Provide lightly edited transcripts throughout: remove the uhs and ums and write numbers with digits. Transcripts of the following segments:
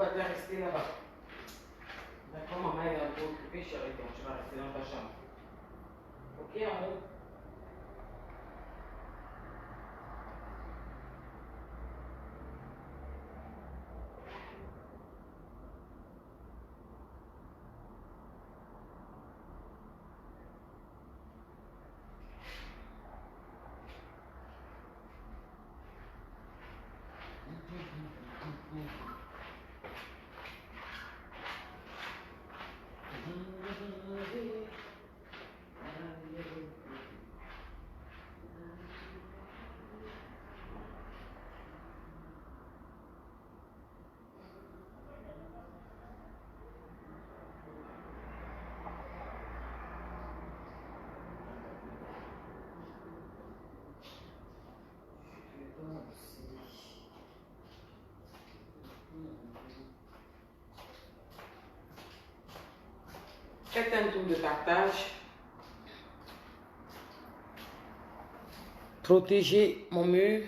vas rester là-bas. D'accord, maman elle est un peu occupée, chérie, donc tu vas rester dans ta chambre. Ok, amour? Faites un tour de partage. Protégez mon mur.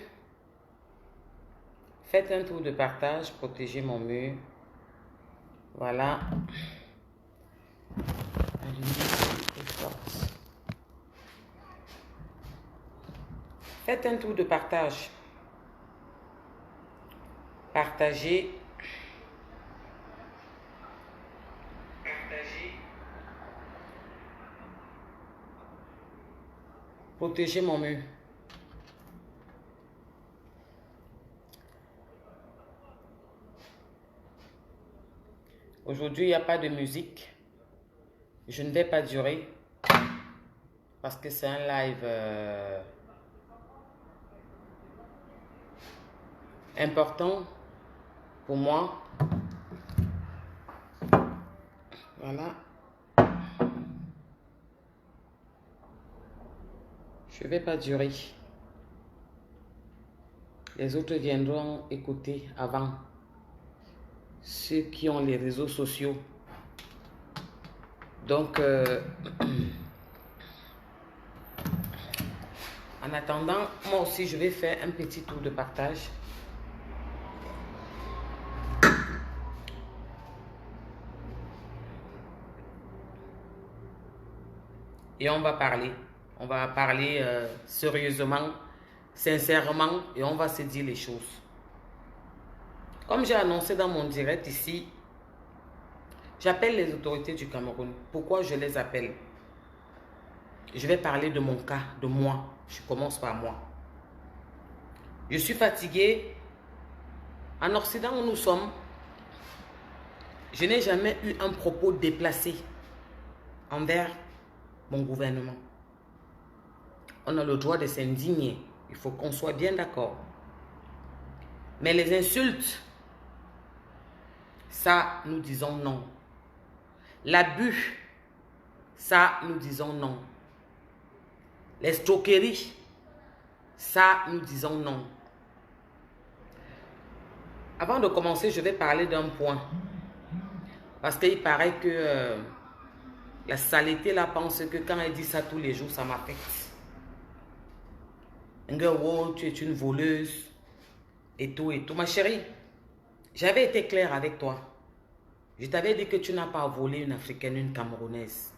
Faites un tour de partage. Protégez mon mur. Voilà. Faites un tour de partage. Partagez. Protégez mon mur. Aujourd'hui, il n'y a pas de musique. Je ne vais pas durer parce que c'est un live important pour moi. Voilà. Je ne vais pas durer. Les autres viendront écouter avant. Ceux qui ont les réseaux sociaux. Donc, en attendant, moi aussi, je vais faire un petit tour de partage. Et on va parler. On va parler sérieusement, sincèrement, et on va se dire les choses. Comme j'ai annoncé dans mon direct ici, j'appelle les autorités du Cameroun. Pourquoi je les appelle? Je vais parler de mon cas, de moi. Je commence par moi. Je suis fatiguée. En Occident où nous sommes, je n'ai jamais eu un propos déplacé envers mon gouvernement. On a le droit de s'indigner. Il faut qu'on soit bien d'accord. Mais les insultes, ça, nous disons non. L'abus, ça, nous disons non. Les escroqueries, ça, nous disons non. Avant de commencer, je vais parler d'un point. Parce qu'il paraît que la saleté là pense que quand elle dit ça tous les jours, ça m'affecte. Oh, tu es une voleuse. Et tout, et tout. Ma chérie, j'avais été claire avec toi. Je t'avais dit que tu n'as pas volé une Africaine, une Camerounaise.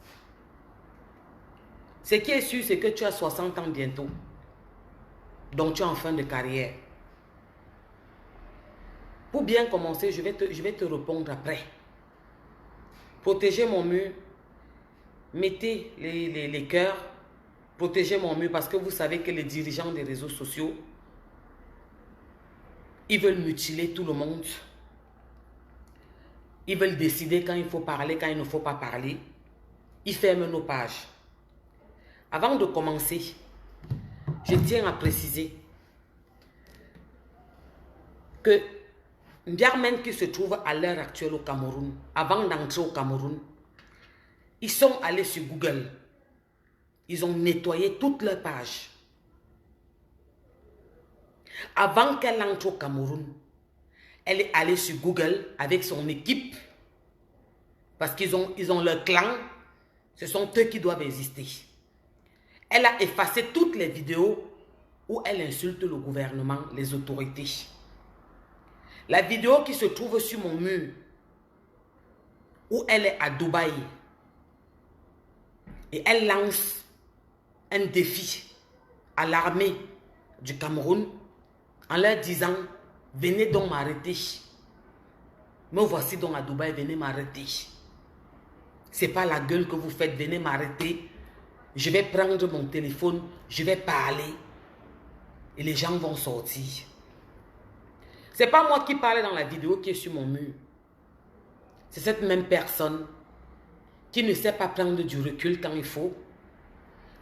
Ce qui est sûr, c'est que tu as 60 ans bientôt. Donc tu es en fin de carrière. Pour bien commencer, je vais te répondre après. Protégez mon mur. Mettez les cœurs. Protégez mon mur parce que vous savez que les dirigeants des réseaux sociaux, ils veulent mutiler tout le monde. Ils veulent décider quand il faut parler, quand il ne faut pas parler. Ils ferment nos pages. Avant de commencer, je tiens à préciser que Ndiarmen qui se trouve à l'heure actuelle au Cameroun, avant d'entrer au Cameroun, ils sont allés sur Google. Ils ont nettoyé toutes leurs pages. Avant qu'elle entre au Cameroun, elle est allée sur Google avec son équipe. Parce qu'ils ont leur clan. Ce sont eux qui doivent exister. Elle a effacé toutes les vidéos où elle insulte le gouvernement, les autorités. La vidéo qui se trouve sur mon mur, où elle est à Dubaï, et elle lance un défi à l'armée du Cameroun en leur disant, venez donc m'arrêter. Me voici donc à Dubaï, venez m'arrêter. C'est pas la gueule que vous faites, venez m'arrêter. Je vais prendre mon téléphone, je vais parler. Et les gens vont sortir. C'est pas moi qui parle dans la vidéo qui est sur mon mur. C'est cette même personne qui ne sait pas prendre du recul quand il faut,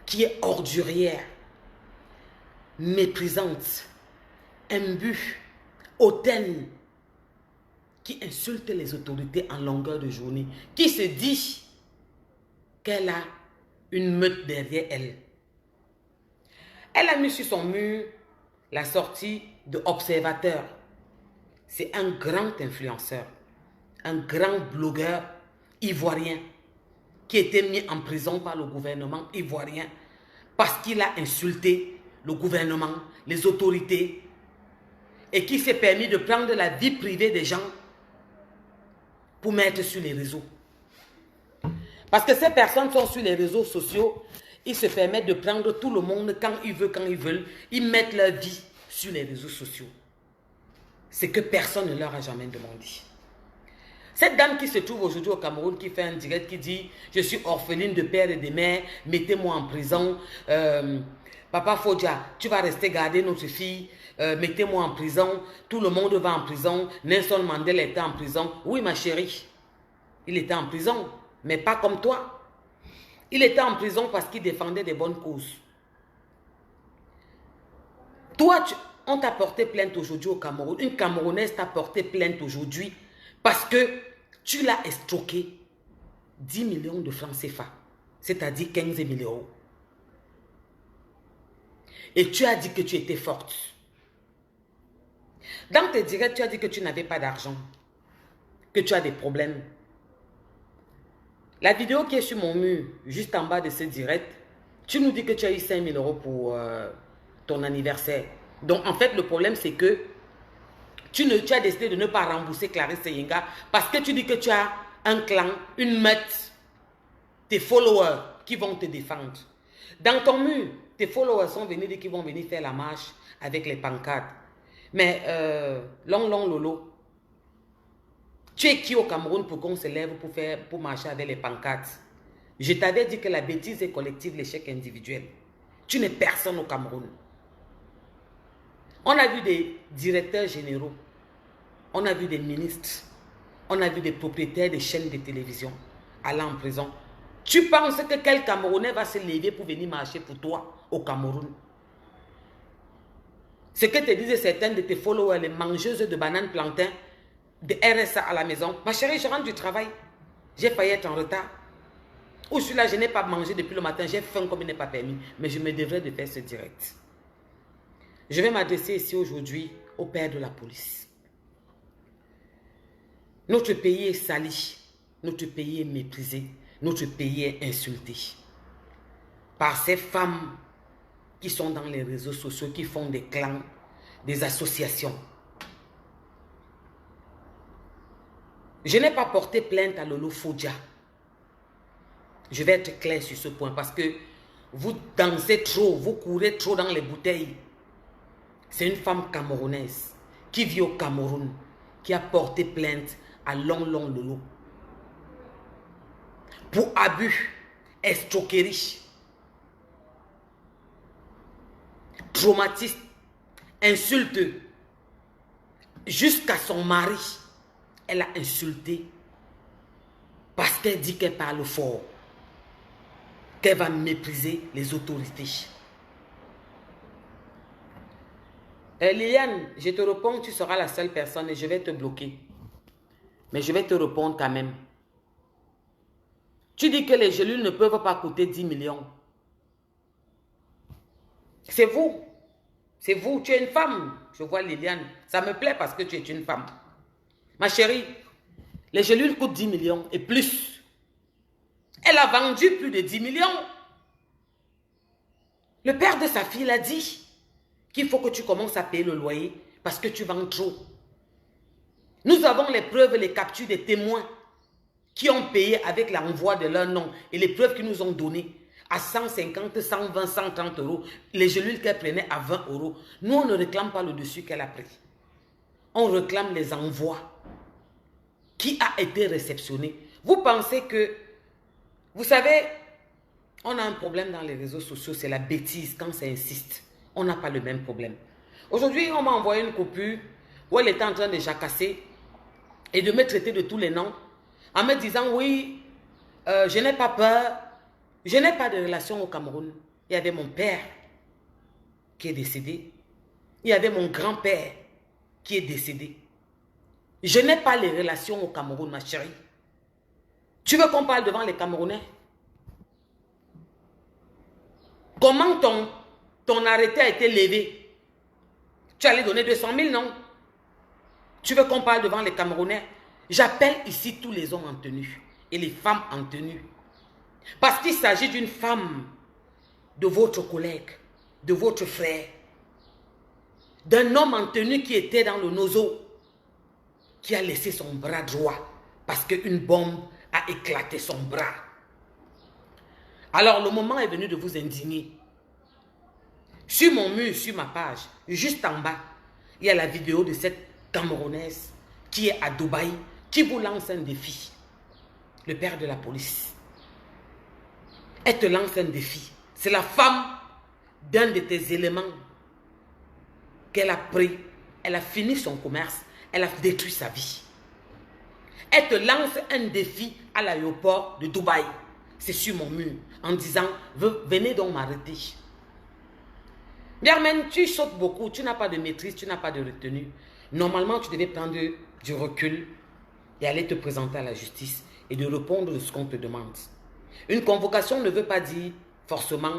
qui est ordurière, méprisante, imbue, hautaine, qui insulte les autorités en longueur de journée, qui se dit qu'elle a une meute derrière elle. Elle a mis sur son mur la sortie de Observateur. C'est un grand influenceur, un grand blogueur ivoirien qui a été mis en prison par le gouvernement ivoirien parce qu'il a insulté le gouvernement, les autorités et qui s'est permis de prendre la vie privée des gens pour mettre sur les réseaux. Parce que ces personnes sont sur les réseaux sociaux, ils se permettent de prendre tout le monde quand ils veulent, ils mettent leur vie sur les réseaux sociaux. C'est que personne ne leur a jamais demandé. Cette dame qui se trouve aujourd'hui au Cameroun, qui fait un direct, qui dit « Je suis orpheline de père et de mère, mettez-moi en prison. Papa Fodja, tu vas rester garder notre fille, mettez-moi en prison. Tout le monde va en prison. Nelson Mandela était en prison. » Oui, ma chérie, il était en prison, mais pas comme toi. Il était en prison parce qu'il défendait des bonnes causes. Toi, on t'a porté plainte aujourd'hui au Cameroun. Une Camerounaise t'a porté plainte aujourd'hui parce que tu l'as escroqué 10 millions de francs CFA, c'est-à-dire 15 000 euros. Et tu as dit que tu étais forte. Dans tes directs, tu as dit que tu n'avais pas d'argent, que tu as des problèmes. La vidéo qui est sur mon mur, juste en bas de ce direct, tu nous dis que tu as eu 5 000 euros pour ton anniversaire. Donc, en fait, le problème, c'est que tu as décidé de ne pas rembourser Clarisse Seyenga parce que tu dis que tu as un clan, une meute, tes followers qui vont te défendre. Dans ton mur, tes followers sont venus dire qu'ils vont venir faire la marche avec les pancartes. Mais, long lolo, tu es qui au Cameroun pour qu'on se lève pour marcher avec les pancartes? Je t'avais dit que la bêtise est collective, l'échec individuel. Tu n'es personne au Cameroun. On a vu des directeurs généraux, on a vu des ministres, on a vu des propriétaires de chaînes de télévision aller en prison. Tu penses que quel Camerounais va se lever pour venir marcher pour toi au Cameroun? Ce que te disaient certaines de tes followers, les mangeuses de bananes plantain, de RSA à la maison. Ma chérie, je rentre du travail. J'ai failli être en retard. Ou celui-là, je n'ai pas mangé depuis le matin. J'ai faim comme il n'est pas permis. Mais je me devrais de faire ce direct. Je vais m'adresser ici aujourd'hui au père de la police. Notre pays est sali. Notre pays est méprisé. Notre pays est insulté. Par ces femmes qui sont dans les réseaux sociaux, qui font des clans, des associations. Je n'ai pas porté plainte à Lolo Fodja. Je vais être clair sur ce point parce que vous dansez trop, vous courez trop dans les bouteilles. C'est une femme camerounaise qui vit au Cameroun, qui a porté plainte à Long Lolo pour abus, escroquerie, traumatisme, insulte. Jusqu'à son mari, elle a insulté parce qu'elle dit qu'elle parle fort, qu'elle va mépriser les autorités. Liliane, je te réponds, tu seras la seule personne et je vais te bloquer. Mais je vais te répondre quand même. Tu dis que les gélules ne peuvent pas coûter 10 millions. C'est vous. C'est vous. Tu es une femme. Je vois Liliane. Ça me plaît parce que tu es une femme. Ma chérie, les gélules coûtent 10 millions et plus. Elle a vendu plus de 10 millions. Le père de sa fille l'a dit qu'il faut que tu commences à payer le loyer parce que tu vends trop. Nous avons les preuves et les captures des témoins qui ont payé avec l'envoi de leur nom et les preuves qu'ils nous ont données à 150, 120, 130 euros. Les gelules qu'elle prenait à 20 euros. Nous, on ne réclame pas le dessus qu'elle a pris. On réclame les envois qui a été réceptionné. Vous pensez que, vous savez, on a un problème dans les réseaux sociaux, c'est la bêtise quand ça insiste. On n'a pas le même problème. Aujourd'hui, on m'a envoyé une coupure où elle était en train de jacasser et de me traiter de tous les noms en me disant, oui, je n'ai pas peur, je n'ai pas de relation au Cameroun. Il y avait mon père qui est décédé. Il y avait mon grand-père qui est décédé. Je n'ai pas les relations au Cameroun, ma chérie. Tu veux qu'on parle devant les Camerounais? Comment ton arrêté a été levé? Tu allais donner 200 000, non? Tu veux qu'on parle devant les Camerounais? J'appelle ici tous les hommes en tenue et les femmes en tenue. Parce qu'il s'agit d'une femme, de votre collègue, de votre frère, d'un homme en tenue qui était dans le nozo, qui a laissé son bras droit parce qu'une bombe a éclaté son bras. Alors le moment est venu de vous indigner. Sur mon mur, sur ma page, juste en bas, il y a la vidéo de cette Camerounaise qui est à Dubaï, qui vous lance un défi. Le père de la police. Elle te lance un défi. C'est la femme d'un de tes éléments qu'elle a pris. Elle a fini son commerce. Elle a détruit sa vie. Elle te lance un défi à l'aéroport de Dubaï. C'est sur mon mur. En disant, venez donc m'arrêter. Germaine, tu sautes beaucoup. Tu n'as pas de maîtrise. Tu n'as pas de retenue. Normalement, tu devais prendre du recul et aller te présenter à la justice et de répondre de ce qu'on te demande. Une convocation ne veut pas dire forcément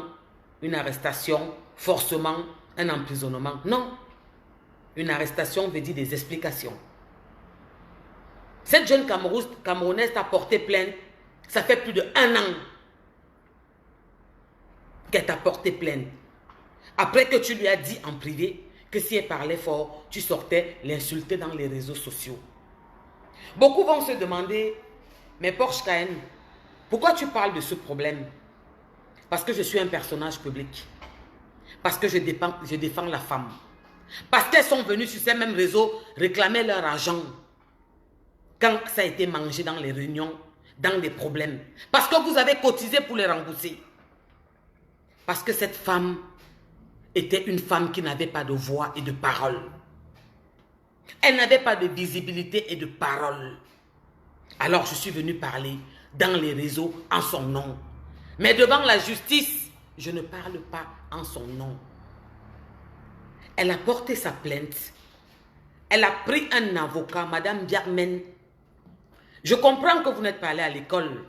une arrestation, forcément un emprisonnement. Non. Une arrestation veut dire des explications. Cette jeune Camerounaise t'a porté plainte. Ça fait plus de 1 an qu'elle t'a porté plainte. Après que tu lui as dit en privé que si elle parlait fort, tu sortais l'insulter dans les réseaux sociaux. Beaucoup vont se demander, mais Porsche Cayenne, pourquoi tu parles de ce problème? Parce que je suis un personnage public. Parce que je défends la femme. Parce qu'elles sont venues sur ces mêmes réseaux réclamer leur argent quand ça a été mangé dans les réunions, dans des problèmes. Parce que vous avez cotisé pour les rembourser. Parce que cette femme était une femme qui n'avait pas de voix et de parole. Elle n'avait pas de visibilité et de parole. Alors je suis venu parler dans les réseaux en son nom. Mais devant la justice, je ne parle pas en son nom. Elle a porté sa plainte. Elle a pris un avocat, Madame Germaine. Je comprends que vous n'êtes pas allé à l'école.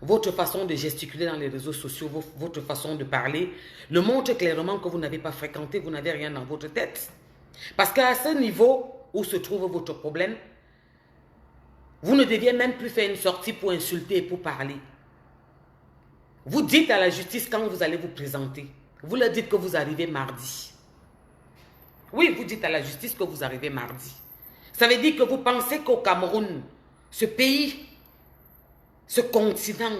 Votre façon de gesticuler dans les réseaux sociaux, votre façon de parler, le montre clairement que vous n'avez pas fréquenté, vous n'avez rien dans votre tête. Parce qu'à ce niveau où se trouve votre problème, vous ne deviez même plus faire une sortie pour insulter et pour parler. Vous dites à la justice quand vous allez vous présenter. Vous leur dites que vous arrivez mardi. Oui, vous dites à la justice que vous arrivez mardi. Ça veut dire que vous pensez qu'au Cameroun, ce pays, ce continent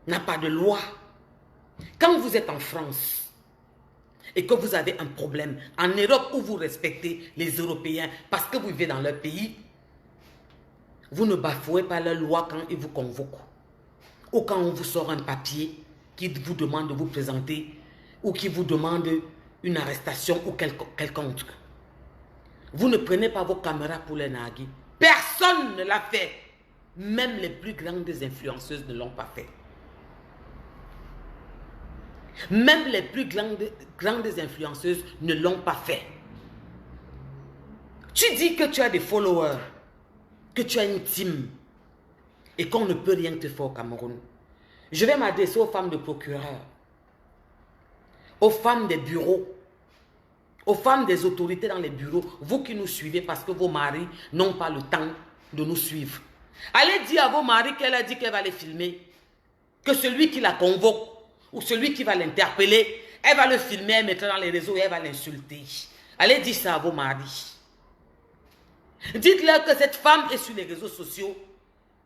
n'a pas de loi. Quand vous êtes en France et que vous avez un problème, en Europe où vous respectez les Européens parce que vous vivez dans leur pays, vous ne bafouez pas leur loi quand ils vous convoquent. Ou quand on vous sort un papier qui vous demande de vous présenter ou qui vous demande une arrestation ou quelconque. Vous ne prenez pas vos caméras pour les narguer. Personne ne l'a fait. Même les plus grandes influenceuses ne l'ont pas fait. Même les plus grandes influenceuses ne l'ont pas fait. Tu dis que tu as des followers, que tu as une team et qu'on ne peut rien te faire au Cameroun. Je vais m'adresser aux femmes de procureurs, aux femmes des bureaux, aux femmes des autorités dans les bureaux, vous qui nous suivez parce que vos maris n'ont pas le temps de nous suivre. Allez dire à vos maris qu'elle a dit qu'elle va les filmer, que celui qui la convoque ou celui qui va l'interpeller, elle va le filmer, elle mettra dans les réseaux et elle va l'insulter. Allez dire ça à vos maris. Dites-leur que cette femme est sur les réseaux sociaux,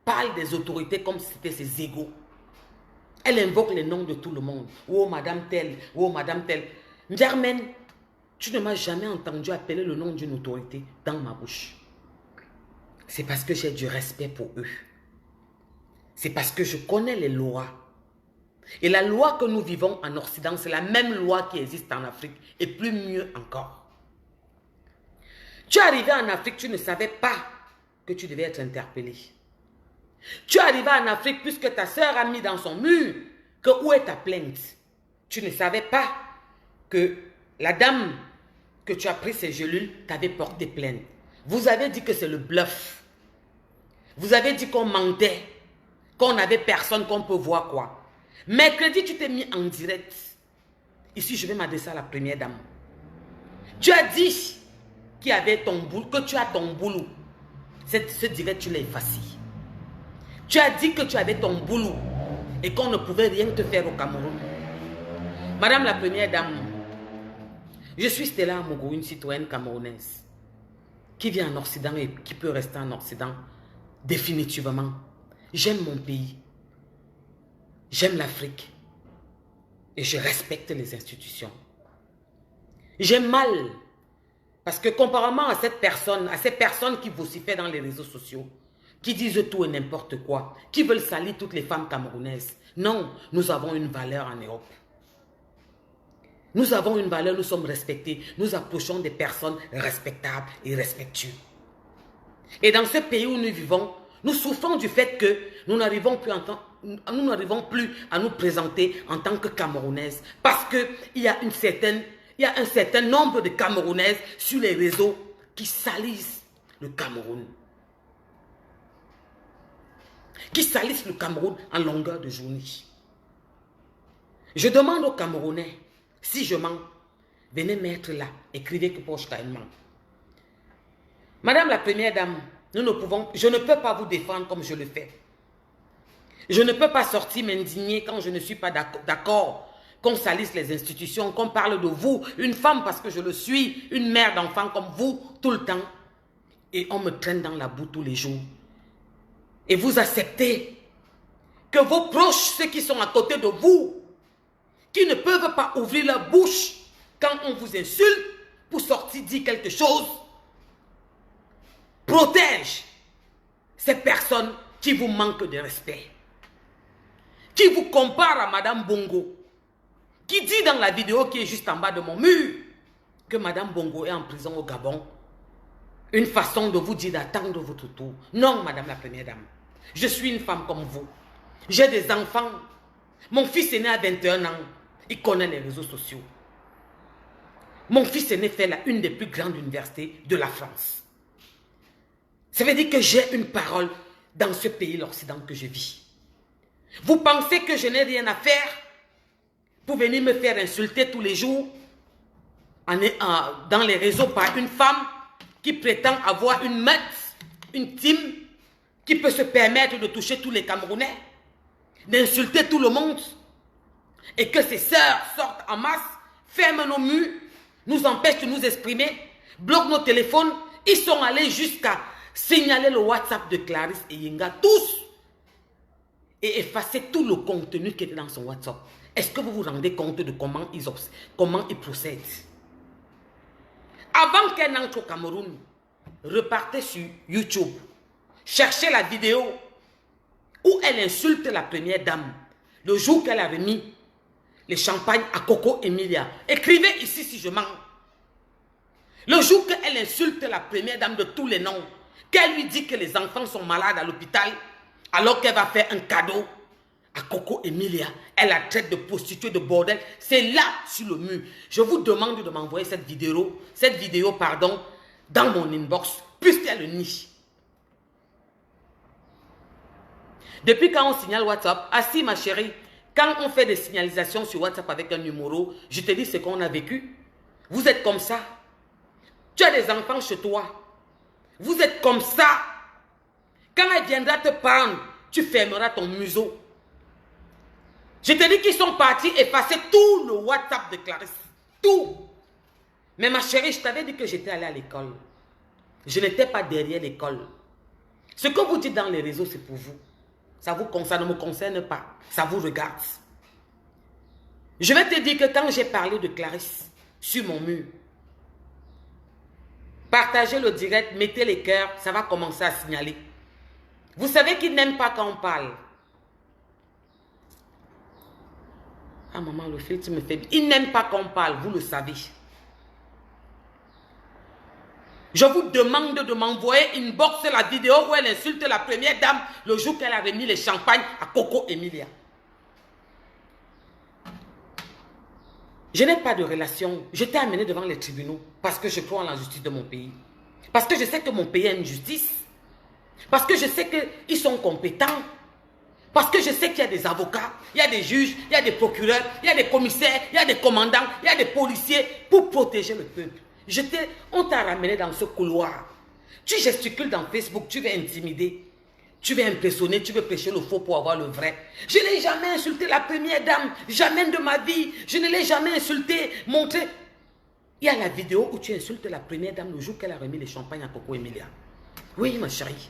parle des autorités comme si c'était ses égaux. Elle invoque les noms de tout le monde. Oh, madame telle, oh, madame telle. Germaine, tu ne m'as jamais entendu appeler le nom d'une autorité dans ma bouche. C'est parce que j'ai du respect pour eux. C'est parce que je connais les lois. Et la loi que nous vivons en Occident, c'est la même loi qui existe en Afrique, et plus mieux encore. Tu es arrivé en Afrique, tu ne savais pas que tu devais être interpellé. Tu es arrivé en Afrique puisque ta soeur a mis dans son mur que où est ta plainte. Tu ne savais pas que la dame que tu as pris ses gélules t'avait porté plainte. Vous avez dit que c'est le bluff. Vous avez dit qu'on mentait, qu'on n'avait personne, qu'on peut voir quoi. Mercredi, tu t'es mis en direct. Ici, je vais m'adresser à la première dame. Tu as dit que tu as ton boulot. Ce direct, tu l'as effacé. Tu as dit que tu avais ton boulot et qu'on ne pouvait rien te faire au Cameroun. Madame la première dame, je suis Stella Amogo, une citoyenne camerounaise qui vit en Occident et qui peut rester en Occident définitivement. J'aime mon pays. J'aime l'Afrique. Et je respecte les institutions. J'ai mal parce que comparément à ces personnes qui vocifèrent dans les réseaux sociaux, qui disent tout et n'importe quoi, qui veulent salir toutes les femmes camerounaises. Non, nous avons une valeur en Europe. Nous avons une valeur, nous sommes respectés. Nous approchons des personnes respectables et respectueuses. Et dans ce pays où nous vivons, nous souffrons du fait que nous n'arrivons plus à nous présenter en tant que Camerounaises. Parce qu'il y a un certain nombre de Camerounaises sur les réseaux qui salissent le Cameroun. Qui salissent le Cameroun en longueur de journée. Je demande aux Camerounais, si je mens, venez mettre là, écrivez que Poche ment. Madame la première dame, je ne peux pas vous défendre comme je le fais. Je ne peux pas sortir m'indigner quand je ne suis pas d'accord qu'on salisse les institutions, qu'on parle de vous, une femme parce que je le suis, une mère d'enfant comme vous, tout le temps. Et on me traîne dans la boue tous les jours. Et vous acceptez que vos proches, ceux qui sont à côté de vous, qui ne peuvent pas ouvrir leur bouche quand on vous insulte pour sortir dire quelque chose, protègent ces personnes qui vous manquent de respect, qui vous comparent à Madame Bongo, qui dit dans la vidéo qui est juste en bas de mon mur que Madame Bongo est en prison au Gabon. Une façon de vous dire d'attendre votre tour. Non, Madame la Première Dame. Je suis une femme comme vous. J'ai des enfants. Mon fils est né à 21 ans. Il connaît les réseaux sociaux. Mon fils aîné fait une des plus grandes universités de la France. Ça veut dire que j'ai une parole dans ce pays, l'Occident que je vis. Vous pensez que je n'ai rien à faire pour venir me faire insulter tous les jours dans les réseaux par une femme qui prétend avoir une meute, une team, qui peut se permettre de toucher tous les Camerounais, d'insulter tout le monde, et que ses sœurs sortent en masse, ferment nos murs, nous empêchent de nous exprimer, bloquent nos téléphones. Ils sont allés jusqu'à signaler le WhatsApp de Clarisse et Yenga, tous, et effacer tout le contenu qui était dans son WhatsApp. Est-ce que vous vous rendez compte de comment ils procèdent? Avant qu'elle n'entre au Cameroun, repartez sur YouTube, cherchez la vidéo où elle insulte la première dame, le jour qu'elle a remis les champagnes à Coco Emilia. Écrivez ici si je mens. Le jour qu'elle insulte la première dame de tous les noms, qu'elle lui dit que les enfants sont malades à l'hôpital, alors qu'elle va faire un cadeau à Coco Emilia, elle la traite de prostituée, de bordel. C'est là, sur le mur. Je vous demande de m'envoyer cette vidéo, dans mon inbox, puisqu'elle le nie. Depuis quand on signale WhatsApp, assis ma chérie, quand on fait des signalisations sur WhatsApp avec un numéro, je te dis ce qu'on a vécu. Vous êtes comme ça. Tu as des enfants chez toi. Vous êtes comme ça. Quand elle viendra te prendre, tu fermeras ton museau. Je te dis qu'ils sont partis effacer tout le WhatsApp de Clarisse. Tout. Mais ma chérie, je t'avais dit que j'étais allée à l'école. Je n'étais pas derrière l'école. Ce que vous dites dans les réseaux, c'est pour vous. Ça ne me concerne pas. Ça vous regarde. Je vais te dire que quand j'ai parlé de Clarisse sur mon mur, partagez le direct, mettez les cœurs, ça va commencer à signaler. Vous savez qu'ils n'aiment pas quand on parle. Ah maman, le filtre me fait... Ils n'aiment pas quand on parle, vous le savez. Je vous demande de m'envoyer une box la vidéo où elle insulte la première dame le jour qu'elle a remis les champagnes à Coco Emilia. Je n'ai pas de relation. Je t'ai amené devant les tribunaux parce que je crois en la justice de mon pays. Parce que je sais que mon pays a une justice. Parce que je sais qu'ils sont compétents. Parce que je sais qu'il y a des avocats, il y a des juges, il y a des procureurs, il y a des commissaires, il y a des commandants, il y a des policiers pour protéger le peuple. On t'a ramené dans ce couloir. Tu gesticules dans Facebook, tu veux intimider. Tu veux impressionner, tu veux prêcher le faux pour avoir le vrai. Je n'ai jamais insulté la première dame, jamais de ma vie. Je ne l'ai jamais insulté, montré. Il y a la vidéo où tu insultes la première dame le jour qu'elle a remis les champagnes à Coco Emilia. Oui, ma chérie.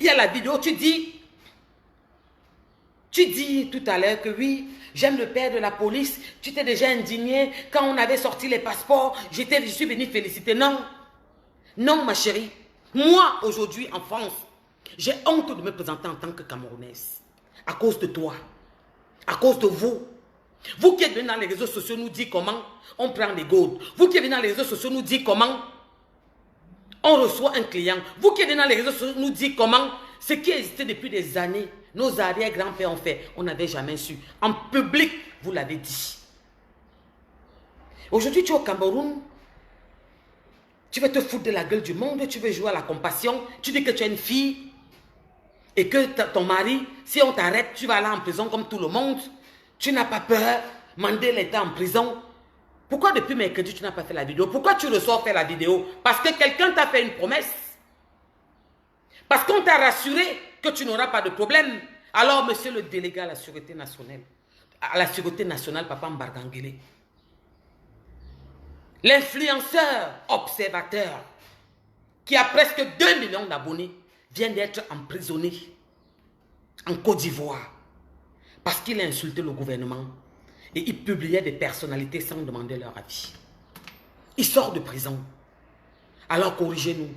Il y a la vidéo où tu dis tout à l'heure que oui, j'aime le père de la police. Tu t'es déjà indigné quand on avait sorti les passeports. Je suis venu féliciter. Non, non, ma chérie. Moi, aujourd'hui, en France, j'ai honte de me présenter en tant que Camerounaise. À cause de toi. À cause de vous. Vous qui êtes venus dans les réseaux sociaux nous dire comment on prend les gourdes. Vous qui êtes venus dans les réseaux sociaux nous dire comment on reçoit un client. Vous qui êtes venus dans les réseaux sociaux nous dire comment ce qui existait depuis des années, nos arrière-grands-pères ont fait. On n'avait jamais su. En public, vous l'avez dit. Aujourd'hui, tu es au Cameroun. Tu veux te foutre de la gueule du monde. Tu veux jouer à la compassion. Tu dis que tu es une fille. Et que ton mari, si on t'arrête, tu vas aller en prison comme tout le monde. Tu n'as pas peur. Mandela était en prison. Pourquoi depuis mercredi, tu n'as pas fait la vidéo? Pourquoi tu ressors faire la vidéo? Parce que quelqu'un t'a fait une promesse. Parce qu'on t'a rassuré que tu n'auras pas de problème. Alors, monsieur le délégué à la Sûreté nationale, Papa Mbargangele, l'influenceur observateur qui a presque 2 millions d'abonnés vient d'être emprisonné en Côte d'Ivoire parce qu'il a insulté le gouvernement et il publiait des personnalités sans demander leur avis. Il sort de prison. Alors corrigez-nous.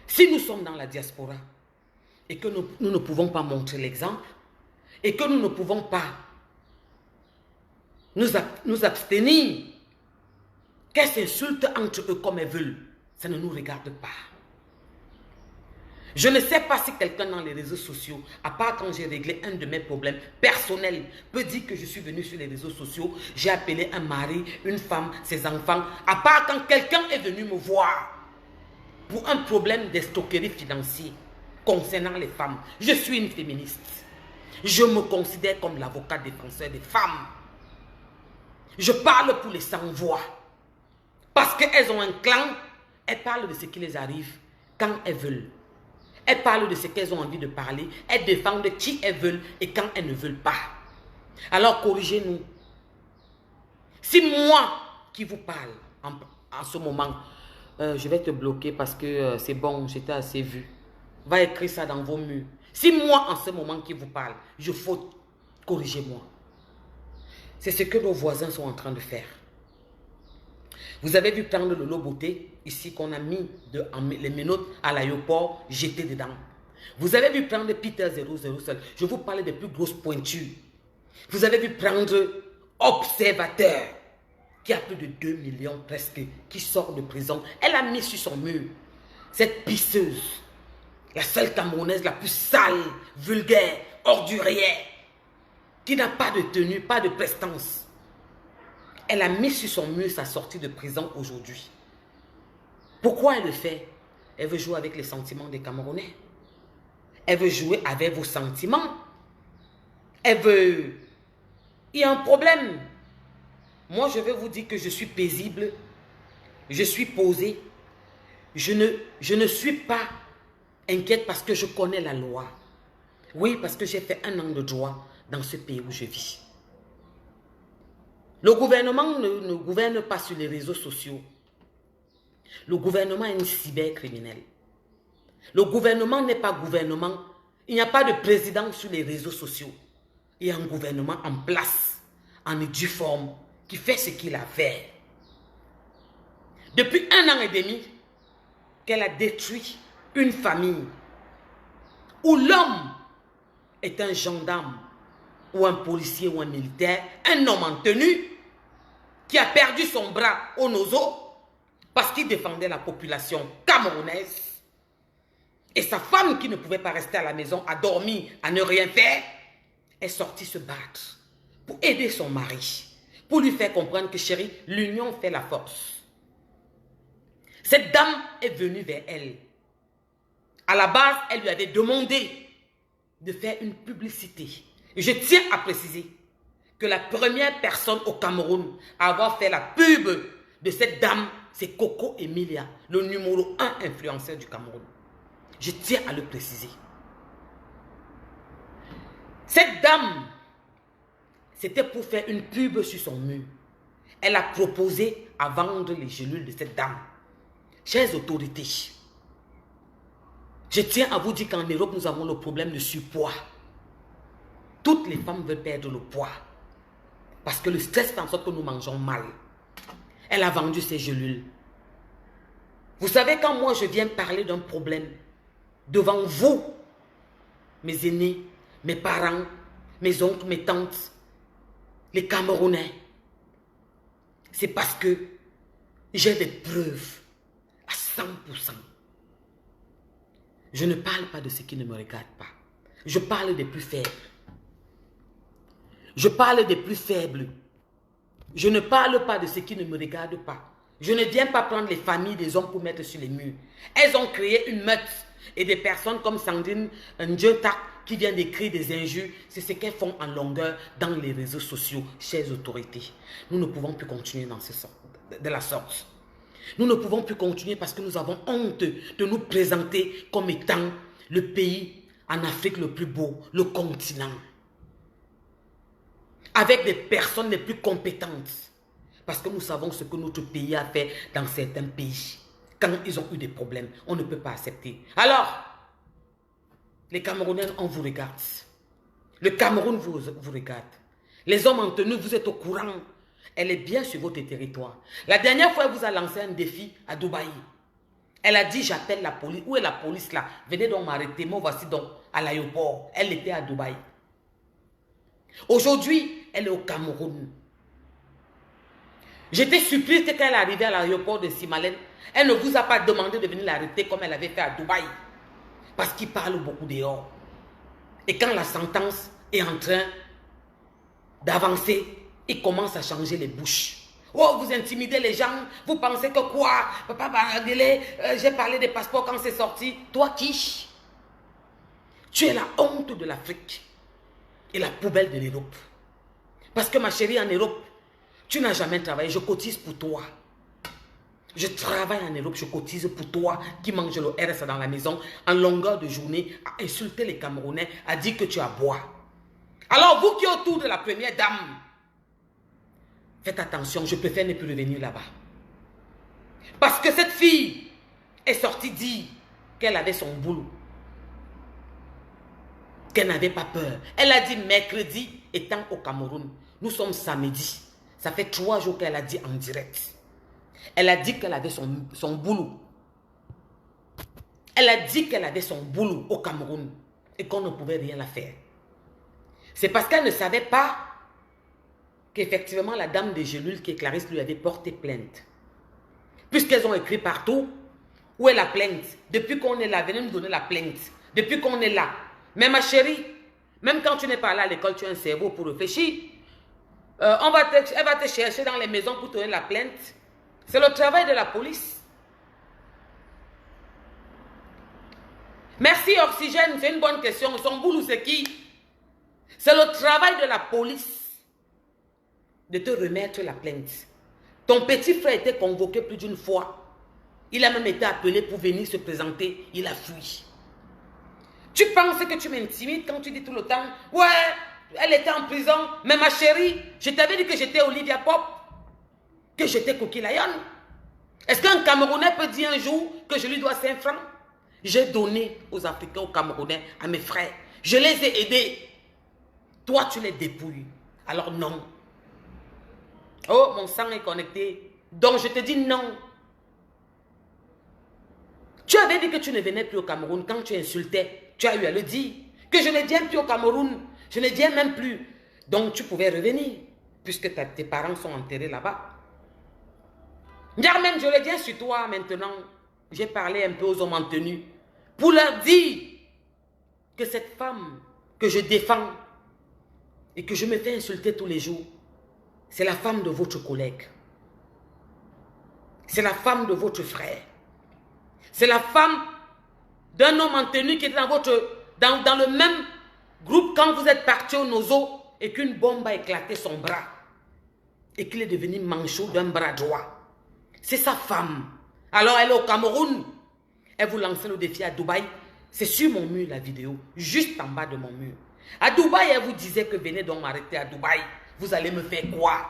Si nous sommes dans la diaspora et que nous ne pouvons pas montrer l'exemple et que nous ne pouvons pas nous abstenir, qu'elles s'insultent entre eux comme elles veulent, ça ne nous regarde pas. Je ne sais pas si quelqu'un dans les réseaux sociaux, à part quand j'ai réglé un de mes problèmes personnels, peut dire que je suis venu sur les réseaux sociaux, j'ai appelé un mari, une femme, ses enfants, à part quand quelqu'un est venu me voir pour un problème d'escroquerie financière concernant les femmes. Je suis une féministe. Je me considère comme l'avocat défenseur des femmes. Je parle pour les sans-voix. Parce qu'elles ont un clan, elles parlent de ce qui les arrive quand elles veulent. Elles parlent de ce qu'elles ont envie de parler. Elles défendent qui elles veulent et quand elles ne veulent pas. Alors corrigez-nous. Si moi qui vous parle en ce moment, je vais te bloquer parce que c'est bon, j'étais assez vu. Va écrire ça dans vos murs. Si moi en ce moment qui vous parle, je faute, corrigez-moi. C'est ce que nos voisins sont en train de faire. Vous avez vu prendre le Loboté, ici qu'on a mis les menottes à l'aéroport, jeté dedans. Vous avez vu prendre Peter 007, je vous parlais des plus grosses pointures. Vous avez vu prendre Observateur, qui a plus de 2 millions presque, qui sort de prison. Elle a mis sur son mur cette pisseuse, la seule Camerounaise la plus sale, vulgaire, ordurière, qui n'a pas de tenue, pas de prestance. Elle a mis sur son mur sa sortie de prison aujourd'hui. Pourquoi elle le fait? Elle veut jouer avec les sentiments des Camerounais. Elle veut jouer avec vos sentiments. Elle veut... Il y a un problème. Moi, je vais vous dire que je suis paisible. Je suis posée. Je ne suis pas inquiète parce que je connais la loi. Oui, parce que j'ai fait 1 an de droit dans ce pays où je vis. Le gouvernement ne gouverne pas sur les réseaux sociaux. Le gouvernement est un cybercriminel. Le gouvernement n'est pas gouvernement. Il n'y a pas de président sur les réseaux sociaux. Il y a un gouvernement en place, en uniforme, qui fait ce qu'il a fait. Depuis 1 an et demi, qu'elle a détruit une famille où l'homme est un gendarme ou un policier ou un militaire, un homme en tenue qui a perdu son bras au nozo parce qu'il défendait la population camerounaise. Et sa femme qui ne pouvait pas rester à la maison, à dormir, à ne rien faire, est sortie se battre pour aider son mari, pour lui faire comprendre que chérie, l'union fait la force. Cette dame est venue vers elle. À la base, elle lui avait demandé de faire une publicité. Et je tiens à préciser que la première personne au Cameroun à avoir fait la pub de cette dame, c'est Coco Emilia, le numéro 1 influenceur du Cameroun. Je tiens à le préciser. Cette dame, c'était pour faire une pub sur son mur. Elle a proposé à vendre les gélules de cette dame. Chères autorités, je tiens à vous dire qu'en Europe, nous avons le problème de surpoids. Toutes les femmes veulent perdre le poids. Parce que le stress fait en sorte que nous mangeons mal. Elle a vendu ses gélules. Vous savez, quand moi je viens parler d'un problème devant vous, mes aînés, mes parents, mes oncles, mes tantes, les Camerounais, c'est parce que j'ai des preuves à 100%. Je ne parle pas de ceux qui ne me regardent pas. Je parle des plus faibles. Je parle des plus faibles. Je ne parle pas de ceux qui ne me regardent pas. Je ne viens pas prendre les familles des hommes pour mettre sur les murs. Elles ont créé une meute. Et des personnes comme Sandrine Ndjeta qui vient d'écrire des injures, c'est ce qu'elles font en longueur dans les réseaux sociaux, chères autorités. Nous ne pouvons plus continuer de la sorte. Nous ne pouvons plus continuer parce que nous avons honte de nous présenter comme étant le pays en Afrique le plus beau, le continent. Avec des personnes les plus compétentes. Parce que nous savons ce que notre pays a fait dans certains pays. Quand ils ont eu des problèmes, on ne peut pas accepter. Alors, les Camerounais, on vous regarde. Le Cameroun vous regarde. Les hommes en tenue, vous êtes au courant. Elle est bien sur votre territoire. La dernière fois, elle vous a lancé un défi à Dubaï. Elle a dit, j'appelle la police. Où est la police là? Venez donc m'arrêter. Moi, voici donc à l'aéroport. Elle était à Dubaï. Aujourd'hui, elle est au Cameroun. J'étais surprise quand elle est arrivée à l'aéroport de Simalène. Elle ne vous a pas demandé de venir l'arrêter comme elle avait fait à Dubaï. Parce qu'il parle beaucoup dehors. Et quand la sentence est en train d'avancer, il commence à changer les bouches. Oh, vous intimidez les gens. Vous pensez que quoi? Papa Baradele, j'ai parlé des passeports quand c'est sorti. Toi qui? Tu es la honte de l'Afrique. Et la poubelle de l'Europe. Parce que ma chérie, en Europe, tu n'as jamais travaillé. Je cotise pour toi. Je travaille en Europe, je cotise pour toi qui mange le RSA dans la maison en longueur de journée, à insulter les Camerounais, à dire que tu as bois. Alors vous qui êtes autour de la première dame, faites attention, je préfère ne plus revenir là-bas. Parce que cette fille est sortie dire qu'elle avait son boulot. Qu'elle n'avait pas peur. Elle a dit mercredi, étant au Cameroun, nous sommes samedi. Ça fait 3 jours qu'elle a dit en direct. Elle a dit qu'elle avait son boulot. Elle a dit qu'elle avait son boulot au Cameroun et qu'on ne pouvait rien la faire. C'est parce qu'elle ne savait pas qu'effectivement la dame des gélules qui est Clarisse lui avait porté plainte. Puisqu'elles ont écrit partout, où est la plainte? Depuis qu'on est là, venez nous donner la plainte. Depuis qu'on est là. Mais ma chérie, même quand tu n'es pas là à l'école, tu as un cerveau pour réfléchir. Elle va te chercher dans les maisons pour te donner la plainte. C'est le travail de la police. Merci Oxygène, c'est une bonne question. Son boulot c'est qui? C'est le travail de la police de te remettre la plainte. Ton petit frère était convoqué plus d'une fois. Il a même été appelé pour venir se présenter. Il a fui. Tu penses que tu m'intimides quand tu dis tout le temps, ouais, elle était en prison, mais ma chérie, je t'avais dit que j'étais Olivia Pop, que j'étais Cookie Lion. Est-ce qu'un Camerounais peut dire un jour que je lui dois 5 francs? J'ai donné aux Africains, aux Camerounais, à mes frères. Je les ai aidés. Toi, tu les dépouilles. Alors non. Oh, mon sang est connecté. Donc, je te dis non. Tu avais dit que tu ne venais plus au Cameroun. Quand tu insultais, tu as eu à le dire. Que je ne viens plus au Cameroun. Je ne viens même plus. Donc, tu pouvais revenir. Puisque tes parents sont enterrés là-bas. Germaine, je le dis sur toi maintenant. J'ai parlé un peu aux hommes en tenue. Pour leur dire que cette femme que je défends et que je me fais insulter tous les jours, c'est la femme de votre collègue. C'est la femme de votre frère. C'est la femme d'un homme en tenue qui était dans le même groupe quand vous êtes parti au Nozo et qu'une bombe a éclaté son bras et qu'il est devenu manchot d'un bras droit. C'est sa femme. Alors elle est au Cameroun. Elle vous lance le défi à Dubaï. C'est sur mon mur la vidéo, juste en bas de mon mur. À Dubaï, elle vous disait que venez donc m'arrêter à Dubaï. Vous allez me faire quoi?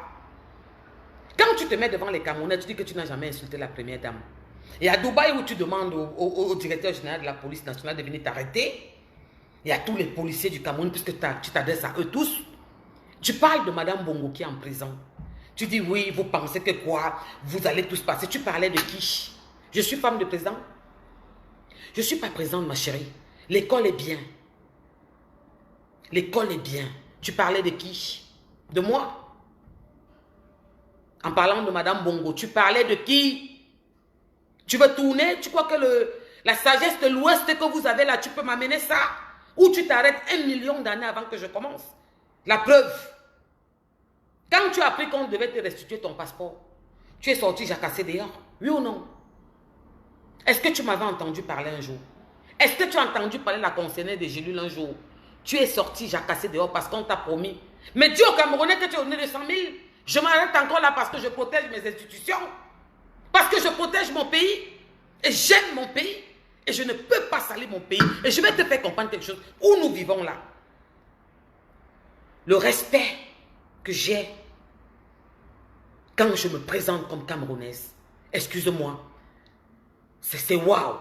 Quand tu te mets devant les Camerounais, tu dis que tu n'as jamais insulté la première dame. Et à Dubaï, où tu demandes au directeur général de la police nationale de venir t'arrêter, et à tous les policiers du Cameroun, puisque tu t'adresses à eux tous, tu parles de Madame Bongo qui est en prison. Tu dis oui, vous pensez que quoi? Vous allez tous passer. Tu parlais de qui? Je suis femme de président. Je ne suis pas présente, ma chérie. L'école est bien. L'école est bien. Tu parlais de qui? De moi. En parlant de Madame Bongo, tu parlais de qui? Tu veux tourner? Tu crois que la sagesse de l'Ouest que vous avez là, tu peux m'amener ça? Ou tu t'arrêtes 1 million d'années avant que je commence? La preuve. Quand tu as appris qu'on devait te restituer ton passeport, tu es sorti jacassé dehors? Oui ou non? Est-ce que tu m'avais entendu parler un jour? Est-ce que tu as entendu parler de la concernée des Gélules un jour? Tu es sorti jacassé dehors parce qu'on t'a promis. Mais dis aux Camerounais que tu es au nez de 100 000. Je m'arrête encore là parce que je protège mes institutions. Parce que je protège mon pays. Et j'aime mon pays. Et je ne peux pas salir mon pays. Et je vais te faire comprendre quelque chose. Où nous vivons là. Le respect que j'ai quand je me présente comme Camerounaise. Excuse-moi. C'est waouh.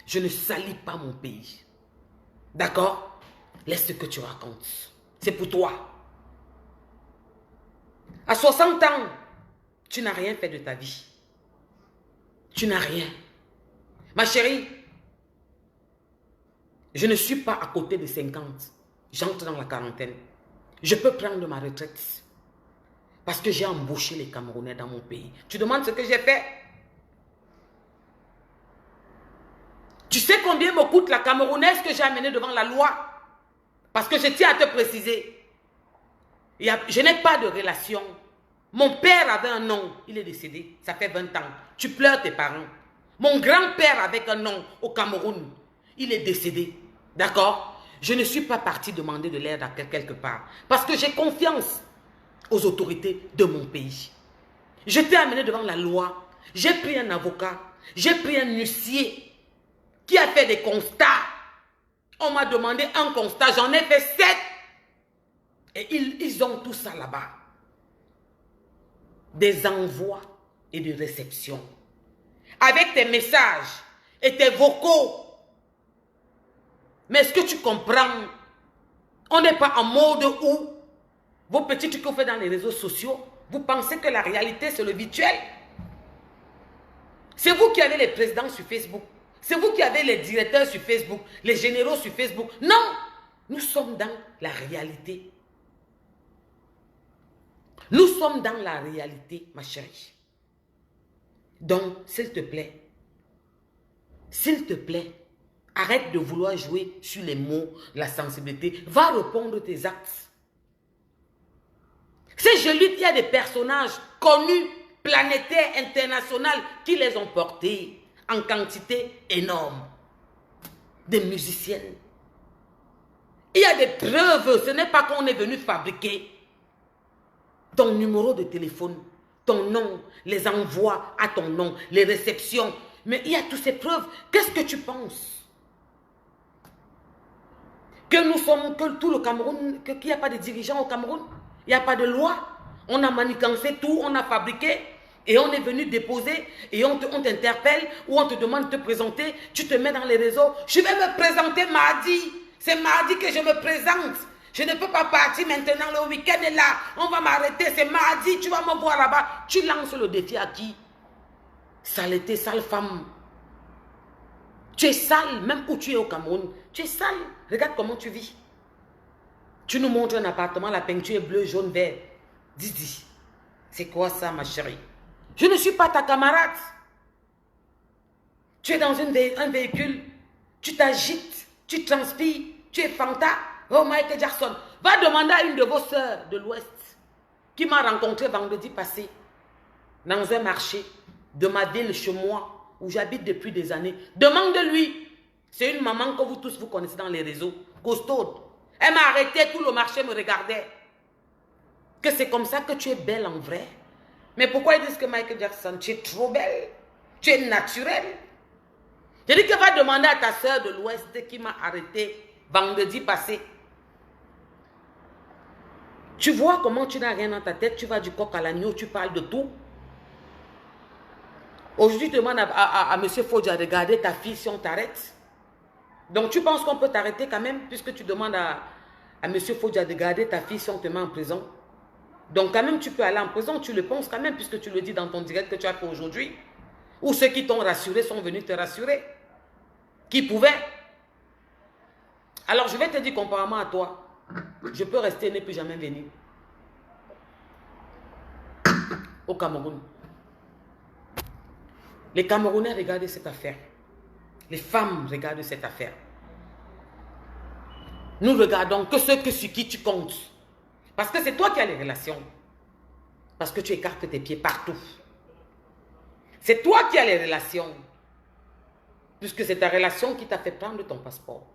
Je ne salis pas mon pays. D'accord? Laisse ce que tu racontes. C'est pour toi. À 60 ans, tu n'as rien fait de ta vie. Tu n'as rien. Ma chérie, je ne suis pas à côté de 50. J'entre dans la quarantaine. Je peux prendre ma retraite. Parce que j'ai embauché les Camerounais dans mon pays. Tu demandes ce que j'ai fait? Tu sais combien me coûte la Camerounaise que j'ai amenée devant la loi? Parce que je tiens à te préciser. Je n'ai pas de relation. Mon père avait un nom. Il est décédé. Ça fait 20 ans. Tu pleures tes parents. Mon grand-père avait un nom au Cameroun. Il est décédé. D'accord? Je ne suis pas partie demander de l'aide à quelque part. Parce que j'ai confiance aux autorités de mon pays. Je t'ai amené devant la loi. J'ai pris un avocat. J'ai pris un huissier qui a fait des constats. On m'a demandé un constat. J'en ai fait 7. Et ils ont tout ça là-bas. Des envois et de réceptions. Avec tes messages et tes vocaux. Mais est-ce que tu comprends? On n'est pas en mode où vos petits trucs qu'on fait dans les réseaux sociaux, vous pensez que la réalité c'est le virtuel? C'est vous qui avez les présidents sur Facebook. C'est vous qui avez les directeurs sur Facebook, les généraux sur Facebook. Non, nous sommes dans la réalité. Nous sommes dans la réalité, ma chérie. Donc, s'il te plaît, arrête de vouloir jouer sur les mots, la sensibilité. Va répondre tes actes. Ces Gélules, il y a des personnages connus, planétaires, internationaux, qui les ont portés en quantité énorme. Des musiciennes. Il y a des preuves, ce n'est pas qu'on est venu fabriquer. Ton numéro de téléphone, ton nom, les envois à ton nom, les réceptions. Mais il y a toutes ces preuves. Qu'est-ce que tu penses? Que nous sommes, que tout le Cameroun, qu'il n'y a pas de dirigeants au Cameroun? Il n'y a pas de loi? On a manigancé tout, on a fabriqué. Et on est venu déposer et on t'interpelle ou on te demande de te présenter. Tu te mets dans les réseaux. Je vais me présenter mardi. C'est mardi que je me présente. Je ne peux pas partir maintenant. Le week-end est là. On va m'arrêter. C'est mardi. Tu vas me voir là-bas. Tu lances le défi à qui? Saleté, sale femme. Tu es sale, même où tu es au Cameroun. Tu es sale. Regarde comment tu vis. Tu nous montres un appartement, la peinture est bleue, jaune, vert. Dis, c'est quoi ça, ma chérie? Je ne suis pas ta camarade. Tu es dans un véhicule, tu t'agites, tu transpires, tu es fanta. Oh, Michael Jackson. Va demander à une de vos sœurs de l'Ouest qui m'a rencontré vendredi passé dans un marché de ma ville chez moi, où j'habite depuis des années. Demande-lui. C'est une maman que vous tous vous connaissez dans les réseaux. Costaude. Elle m'a arrêté, tout le marché me regardait. Que c'est comme ça que tu es belle en vrai. Mais pourquoi ils disent que Michael Jackson, tu es trop belle, tu es naturelle? Je dis que va demander à ta soeur de l'Ouest qui m'a arrêté vendredi passé. Tu vois comment tu n'as rien dans ta tête, tu vas du coq à l'agneau, tu parles de tout. Aujourd'hui, tu demandes à M. Fodja de garder ta fille si on t'arrête. Donc tu penses qu'on peut t'arrêter quand même, puisque tu demandes à M. Fodja de garder ta fille si on te met en prison. Donc quand même tu peux aller en prison, tu le penses quand même, puisque tu le dis dans ton direct que tu as fait aujourd'hui. Ou ceux qui t'ont rassuré sont venus te rassurer. Qui pouvaient. Alors je vais te dire comparément à toi, je peux rester et ne plus jamais venir au Cameroun. Les Camerounais regardent cette affaire. Les femmes regardent cette affaire. Nous regardons que ceux sur qui tu comptes. Parce que c'est toi qui as les relations. Parce que tu écartes tes pieds partout. C'est toi qui as les relations. Puisque c'est ta relation qui t'a fait prendre ton passeport.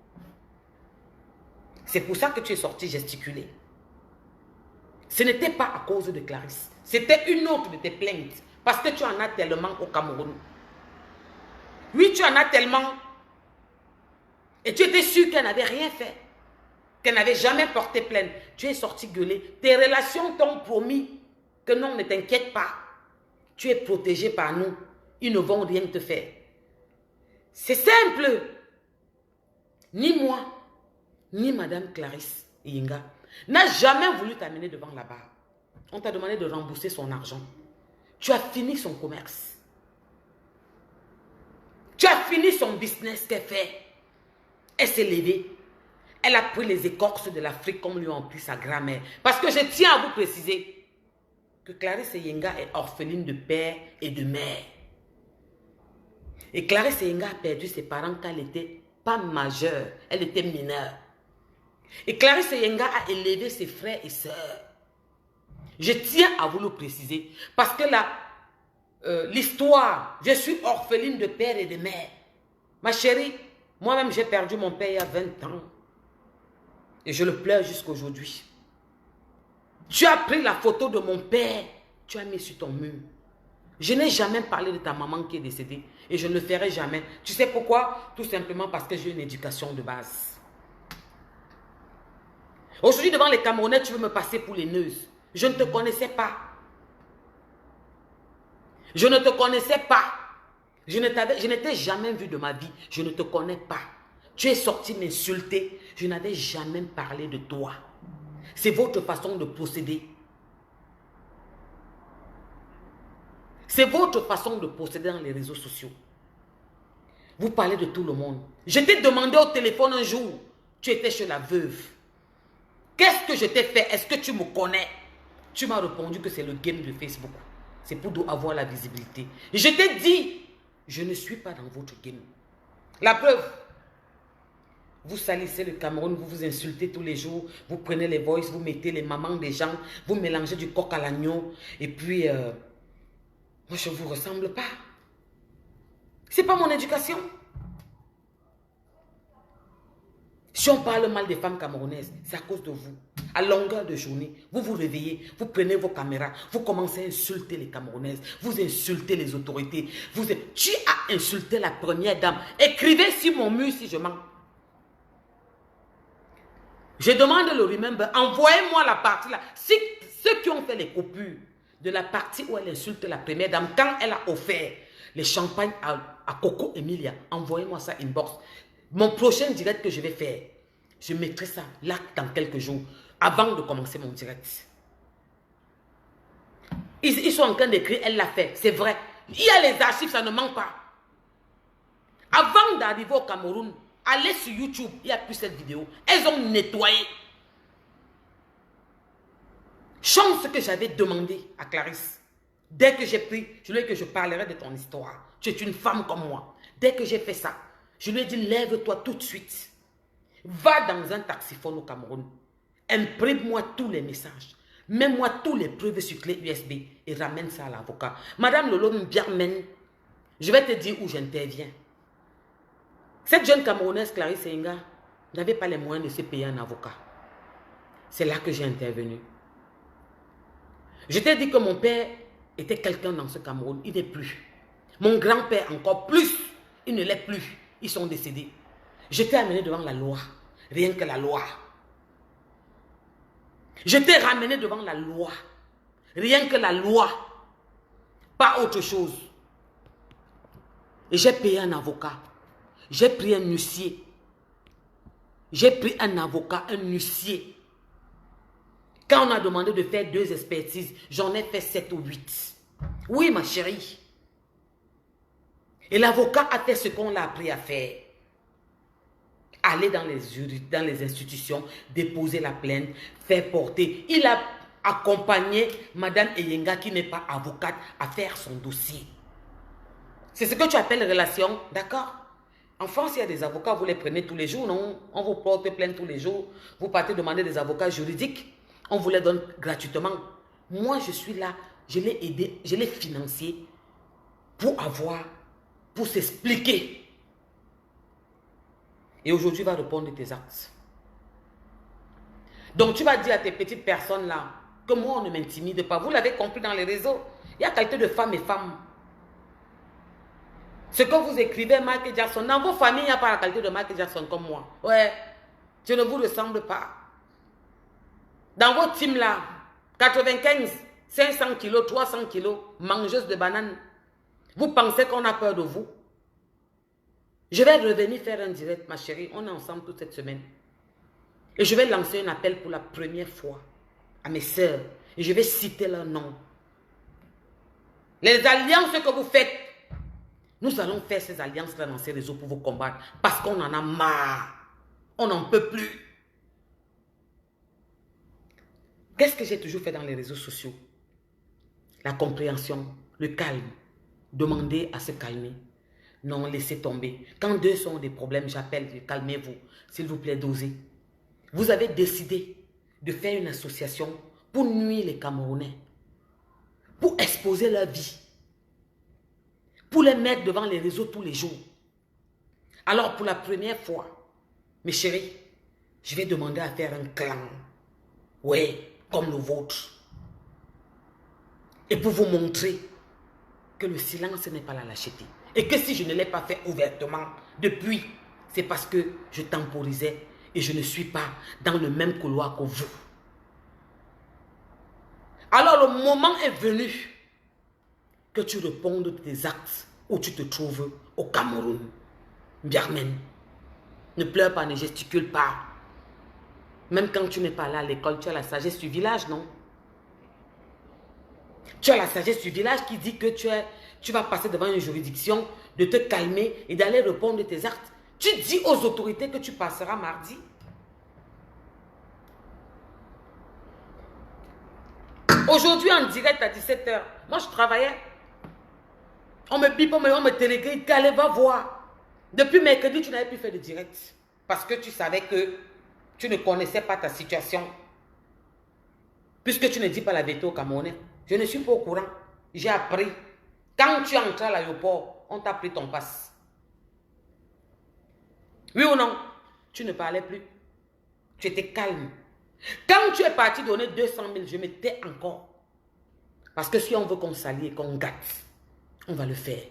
C'est pour ça que tu es sorti gesticuler. Ce n'était pas à cause de Clarisse. C'était une autre de tes plaintes. Parce que tu en as tellement au Cameroun. Oui, tu en as tellement. Et tu étais sûr qu'elle n'avait rien fait. Qu'elle n'avait jamais porté plainte. Tu es sorti gueuler. Tes relations t'ont promis que non, ne t'inquiète pas. Tu es protégé par nous. Ils ne vont rien te faire. C'est simple. Ni moi, ni Madame Clarisse Yinga n'a jamais voulu t'amener devant la barre. On t'a demandé de rembourser son argent. Tu as fini son commerce. Tu as fini son business qu'elle fait. Elle s'est levée. Elle a pris les écorces de l'Afrique comme lui ont pris sa grand-mère. Parce que je tiens à vous préciser que Clarisse Yenga est orpheline de père et de mère. Et Clarisse Yenga a perdu ses parents quand elle n'était pas majeure. Elle était mineure. Et Clarisse Yenga a élevé ses frères et sœurs. Je tiens à vous le préciser. Parce que l'histoire, je suis orpheline de père et de mère. Ma chérie, moi-même j'ai perdu mon père il y a 20 ans. Et je le pleure jusqu'aujourd'hui. Tu as pris la photo de mon père, tu as mis sur ton mur. Je n'ai jamais parlé de ta maman qui est décédée. Et je ne le ferai jamais. Tu sais pourquoi? Tout simplement parce que j'ai une éducation de base. Aujourd'hui, devant les Camerounais, tu veux me passer pour les neuses. Je ne te connaissais pas. Je ne te connaissais pas. Je ne t'ai jamais vu de ma vie. Je ne te connais pas. Tu es sorti m'insulter. Je n'avais jamais parlé de toi. C'est votre façon de procéder. C'est votre façon de procéder dans les réseaux sociaux. Vous parlez de tout le monde. Je t'ai demandé au téléphone un jour. Tu étais chez la veuve. Qu'est-ce que je t'ai fait? Est-ce que tu me connais? Tu m'as répondu que c'est le game de Facebook. C'est pour avoir la visibilité. Je t'ai dit, je ne suis pas dans votre game. La preuve, vous salissez le Cameroun, vous vous insultez tous les jours, vous prenez les voices, vous mettez les mamans des gens, vous mélangez du coq à l'agneau, et puis, moi je ne vous ressemble pas. Ce n'est pas mon éducation. Si on parle mal des femmes camerounaises, c'est à cause de vous. À longueur de journée, vous vous réveillez, vous prenez vos caméras, vous commencez à insulter les Camerounaises, vous insultez les autorités. Tu as insulté la première dame. Écrivez sur mon mur si je mens. Je demande le remember, envoyez-moi la partie là. Si ceux qui ont fait les coupures de la partie où elle insulte la première dame, quand elle a offert les champagnes à Coco Emilia, envoyez-moi ça inbox. Mon prochain direct que je vais faire, je mettrai ça là dans quelques jours, avant de commencer mon direct. Ils sont en train d'écrire, elle l'a fait, c'est vrai. Il y a les archives, ça ne manque pas. Avant d'arriver au Cameroun, allez sur YouTube, il n'y a plus cette vidéo. Elles ont nettoyé. Chance que j'avais demandé à Clarisse. Dès que j'ai pris, je lui ai dit que je parlerai de ton histoire. Tu es une femme comme moi. Dès que j'ai fait ça, je lui ai dit, lève-toi tout de suite. Va dans un taxiphone au Cameroun. Imprime-moi tous les messages. Mets-moi tous les preuves sur clé USB et ramène ça à l'avocat. Madame Lolo Mbiarmen, je vais te dire où j'interviens. Cette jeune Camerounaise, Clarisse Enga, n'avait pas les moyens de se payer un avocat. C'est là que j'ai intervenu. Je t'ai dit que mon père était quelqu'un dans ce Cameroun. Il n'est plus. Mon grand-père encore plus. Il ne l'est plus. Ils sont décédés. Je t'ai amené devant la loi. Rien que la loi. Je t'ai ramené devant la loi. Rien que la loi. Pas autre chose. Et j'ai payé un avocat. J'ai pris un huissier. J'ai pris un avocat, un huissier. Quand on a demandé de faire 2 expertises, j'en ai fait 7 ou 8. Oui, ma chérie. Et l'avocat a fait ce qu'on l'a appris à faire. Aller dans les institutions, déposer la plainte, faire porter. Il a accompagné Madame Eyenga, qui n'est pas avocate, à faire son dossier. C'est ce que tu appelles relation, d'accord? En France, il y a des avocats, vous les prenez tous les jours, non? On vous porte plainte tous les jours. Vous partez demander des avocats juridiques. On vous les donne gratuitement. Moi, je suis là, je l'ai aidé, je l'ai financé pour s'expliquer. Et aujourd'hui, il va répondre de tes actes. Donc, tu vas dire à tes petites personnes là que moi, on ne m'intimide pas. Vous l'avez compris dans les réseaux. Il y a qualité de femmes et femmes. Ce que vous écrivez, Michael Jackson, dans vos familles, il n'y a pas la qualité de Michael Jackson comme moi. Ouais, je ne vous ressemble pas. Dans vos teams là, 95, 500 kilos, 300 kilos, mangeuse de bananes. Vous pensez qu'on a peur de vous? Je vais revenir faire un direct, ma chérie. On est ensemble toute cette semaine. Et je vais lancer un appel pour la première fois à mes sœurs. Et je vais citer leur nom. Les alliances que vous faites, nous allons faire ces alliances-là dans ces réseaux pour vous combattre. Parce qu'on en a marre. On n'en peut plus. Qu'est-ce que j'ai toujours fait dans les réseaux sociaux? La compréhension, le calme. Demander à se calmer. Non, laissez tomber. Quand deux sont des problèmes, j'appelle, calmez-vous. S'il vous plaît, dosez. Vous avez décidé de faire une association pour nuire les Camerounais. Pour exposer leur vie. Pour les mettre devant les réseaux tous les jours. Alors, pour la première fois, mes chéris, je vais demander à faire un clan. Oui, comme le vôtre. Et pour vous montrer que le silence n'est pas la lâcheté. Et que si je ne l'ai pas fait ouvertement depuis, c'est parce que je temporisais et je ne suis pas dans le même couloir que vous. Alors le moment est venu que tu répondes de tes actes où tu te trouves au Cameroun. Mbiarmen, ne pleure pas, ne gesticule pas. Même quand tu n'es pas là à l'école, tu as la sagesse du village, non? Tu as la sagesse du village qui dit que tu vas passer devant une juridiction, de te calmer et d'aller répondre de tes actes. Tu dis aux autorités que tu passeras mardi. Aujourd'hui, en direct à 17 h, moi je travaillais. On me pipe, on me télégrille, allez, va voir. Depuis mercredi, tu n'avais plus fait de direct. Parce que tu savais que tu ne connaissais pas ta situation. Puisque tu ne dis pas la vérité au Camerounais. Je ne suis pas au courant. J'ai appris. Quand tu entres à l'aéroport, on t'a pris ton passe. Oui ou non? Tu ne parlais plus. Tu étais calme. Quand tu es parti donner 200 000, je m'étais encore. Parce que si on veut qu'on s'allie et qu'on gâte, on va le faire.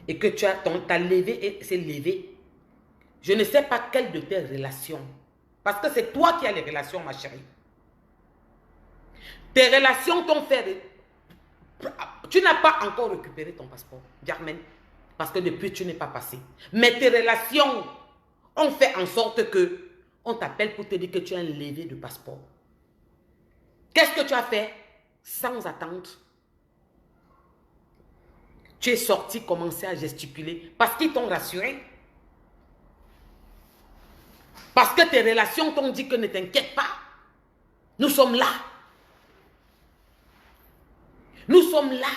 Et que tu as ta levée et c'est levé. Je ne sais pas quelle de tes relations. Parce que c'est toi qui as les relations, ma chérie. Tes relations t'ont fait... Tu n'as pas encore récupéré ton passeport, Germaine, parce que depuis, tu n'es pas passé. Mais tes relations ont fait en sorte que on t'appelle pour te dire que tu as un levé de passeport. Qu'est-ce que tu as fait? Sans attente. Tu es sorti, commencer à gesticuler parce qu'ils t'ont rassuré. Parce que tes relations t'ont dit que ne t'inquiète pas. Nous sommes là. Nous sommes là.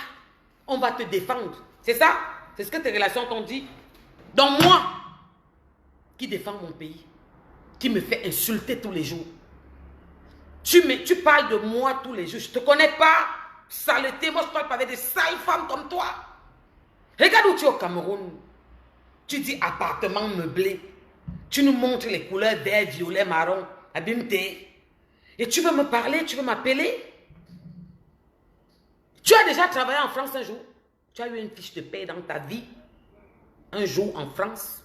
On va te défendre. C'est ça? C'est ce que tes relations t'ont dit. Donc moi, qui défends mon pays, qui me fait insulter tous les jours. Tu parles de moi tous les jours. Je ne te connais pas. Saleté. Moi, je ne parle pas avec des sales femmes comme toi. Regarde où tu es au Cameroun. Tu dis appartement meublé. Tu nous montres les couleurs vert, violet, marron. Abimté. Et tu veux me parler, tu veux m'appeler? Tu as déjà travaillé en France un jour? Tu as eu une fiche de paie dans ta vie? Un jour en France?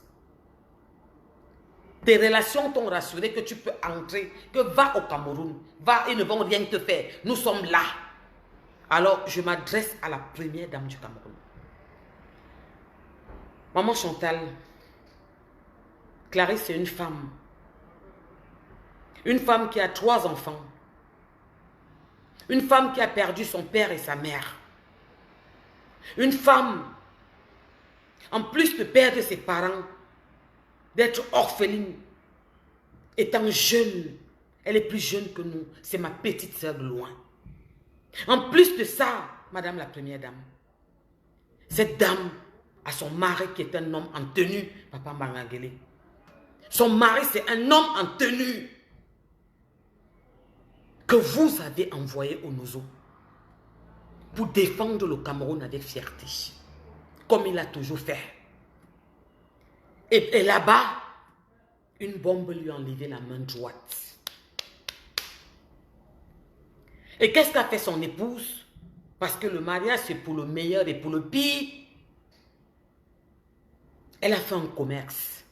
Tes relations t'ont rassuré que tu peux entrer, que va au Cameroun. Va, ils ne vont rien te faire. Nous sommes là. Alors, je m'adresse à la première dame du Cameroun. Maman Chantal, Clarisse est une femme. Une femme qui a 3 enfants. Une femme qui a perdu son père et sa mère. Une femme, en plus de perdre ses parents, d'être orpheline, étant jeune, elle est plus jeune que nous. C'est ma petite sœur de loin. En plus de ça, Madame la Première Dame, cette dame a son mari qui est un homme en tenue, Papa Mbangangele. Son mari, c'est un homme en tenue que vous avez envoyé au Nozo pour défendre le Cameroun avec fierté, comme il a toujours fait. Et là-bas, une bombe lui a enlevé la main droite. Et qu'est-ce qu'a fait son épouse? Parce que le mariage, c'est pour le meilleur et pour le pire. Elle a fait un commerce.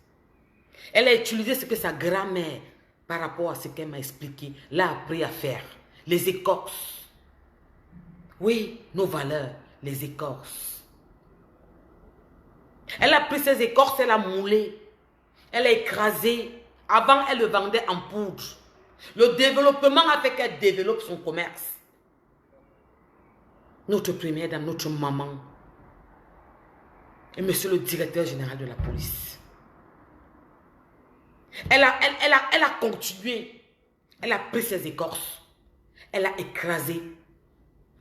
Elle a utilisé ce que sa grand-mère, par rapport à ce qu'elle m'a expliqué, l'a appris à faire. Les écorces. Oui, nos valeurs, les écorces. Elle a pris ces écorces, elle a moulé. Elle a écrasé. Avant, elle le vendait en poudre. Le développement a fait qu'elle développe son commerce. Notre première dame, notre maman. Et monsieur le directeur général de la police. Elle a continué. Elle a pris ses écorces. Elle a écrasé.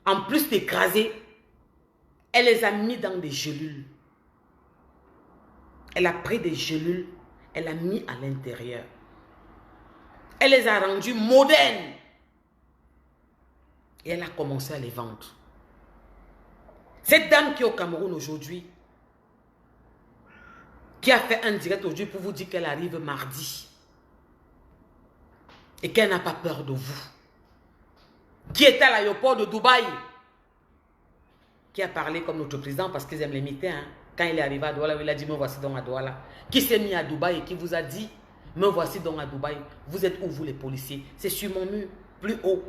En plus d'écraser, elle les a mis dans des gélules. Elle a pris des gélules. Elle a mis à l'intérieur. Elle les a rendues modernes. Et elle a commencé à les vendre. Cette dame qui est au Cameroun aujourd'hui, qui a fait un direct aujourd'hui pour vous dire qu'elle arrive mardi et qu'elle n'a pas peur de vous, qui est à l'aéroport de Dubaï, qui a parlé comme notre président parce qu'ils aiment les mitains. Hein. Quand il est arrivé à Douala, il a dit me voici donc à Douala. Qui s'est mis à Dubaï et qui vous a dit me voici donc à Dubaï. Vous êtes où vous les policiers? C'est sur mon mur, plus haut.